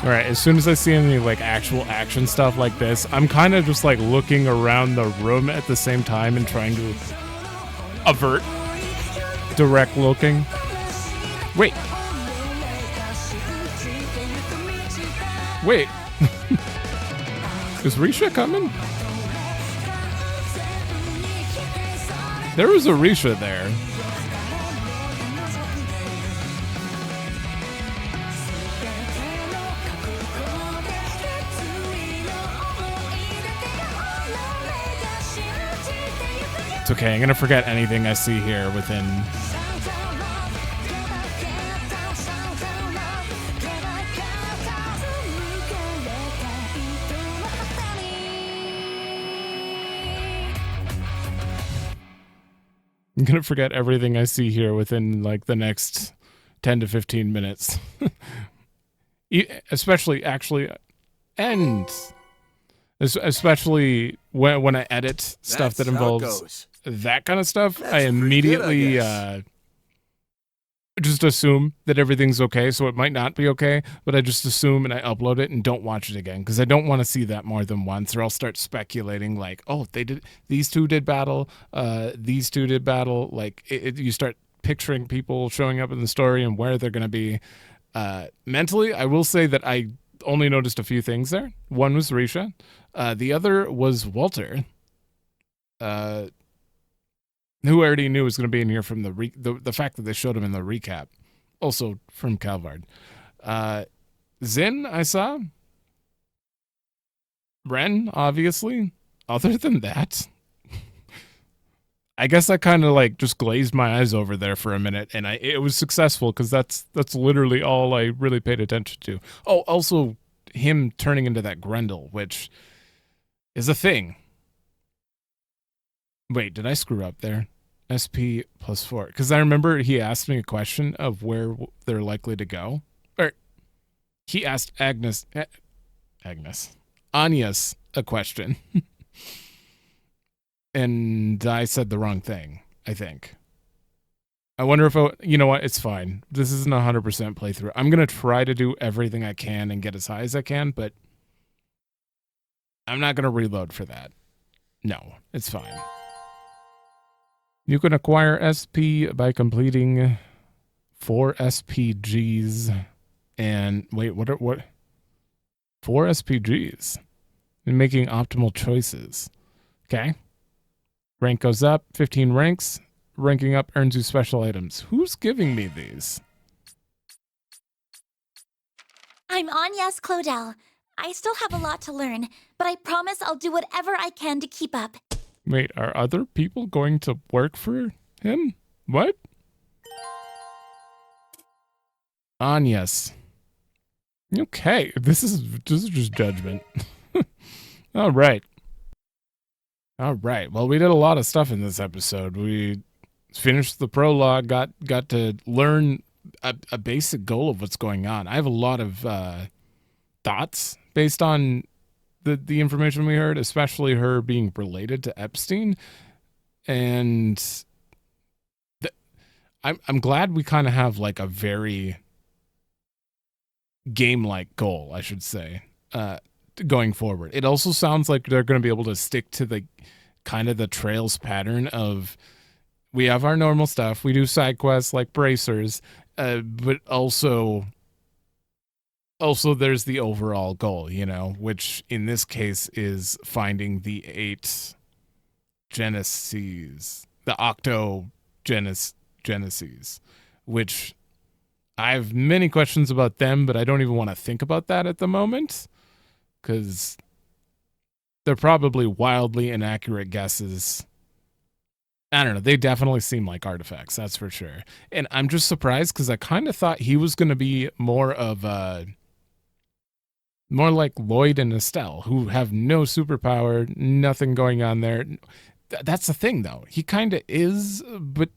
Alright, as soon as I see any like actual action stuff like this, I'm kind of just like looking around the room at the same time and trying to avert direct looking. Wait. Wait. Is Risha coming? There was a Risha there. It's okay, I'm gonna forget anything I see here within... I'm gonna forget everything I see here within like the next 10 to 15 minutes. Especially, actually, and especially when I edit stuff that involves that kind of stuff, I immediately just assume that everything's okay, so it might not be okay, but I just assume and I upload it and don't watch it again because I don't want to see that more than once, or I'll start speculating like, oh, these two did battle, like you start picturing people showing up in the story and where they're going to be. Mentally, I will say that I only noticed a few things there. One was Risha. The other was Walter, who I already knew was going to be in here from the fact that they showed him in the recap. Also from Calvard. Zin, I saw. Ren, obviously. Other than that, I guess I kind of like just glazed my eyes over there for a minute, and it was successful because that's literally all I really paid attention to. Oh, also him turning into that Grendel, which is a thing. Wait, did I screw up there? SP +4. Because I remember he asked me a question of where they're likely to go. Or he asked Anya's a question. And I said the wrong thing, I think. I wonder if you know what? It's fine. This isn't a 100% playthrough. I'm going to try to do everything I can and get as high as I can, but I'm not going to reload for that. No, it's fine. You can acquire SP by completing 4 SPGs and wait, what? 4 SPGs and making optimal choices. Okay. Rank goes up, 15 ranks. Ranking up earns you special items. Who's giving me these? I'm Agnes Claudel. I still have a lot to learn, but I promise I'll do whatever I can to keep up. Wait, are other people going to work for him? What? Agnes. Okay, this is just judgment. All right. All right. Well, we did a lot of stuff in this episode. We finished the prologue, got to learn a basic goal of what's going on. I have a lot of thoughts based on the information we heard, especially her being related to Epstein. And I'm glad we kind of have like a very game-like goal, I should say, going forward. It also sounds like they're going to be able to stick to the kind of the Trails pattern of, we have our normal stuff, we do side quests like bracers, but also there's the overall goal, you know, which in this case is finding the 8 Genesis, the Genesis, which I have many questions about them, but I don't even want to think about that at the moment, because they're probably wildly inaccurate guesses. I don't know. They definitely seem like artifacts, that's for sure. And I'm just surprised because I kind of thought he was going to be more like Lloyd and Estelle, who have no superpower, nothing going on there. That's the thing, though. He kind of is, but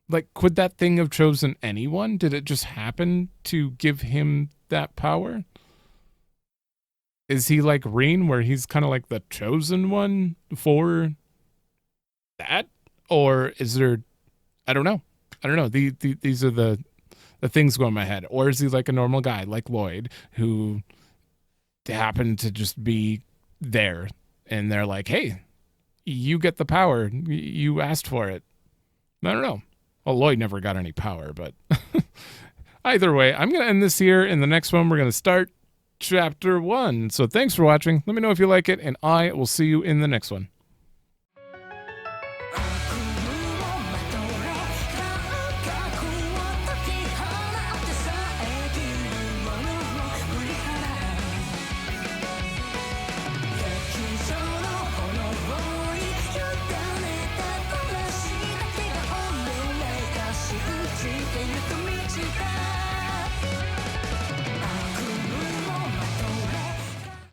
like, could that thing have chosen anyone? Did it just happen to give him that power? Is he like Reen, where he's kind of like the chosen one for that? Or is there, I don't know. These are the things going in my head. Or is he like a normal guy like Lloyd, who happened to just be there and they're like, hey, you get the power. You asked for it. I don't know. Well, Lloyd never got any power, but either way, I'm going to end this here. In the next one, we're going to start Chapter 1. So thanks for watching. Let me know if you like it, and I will see you in the next one.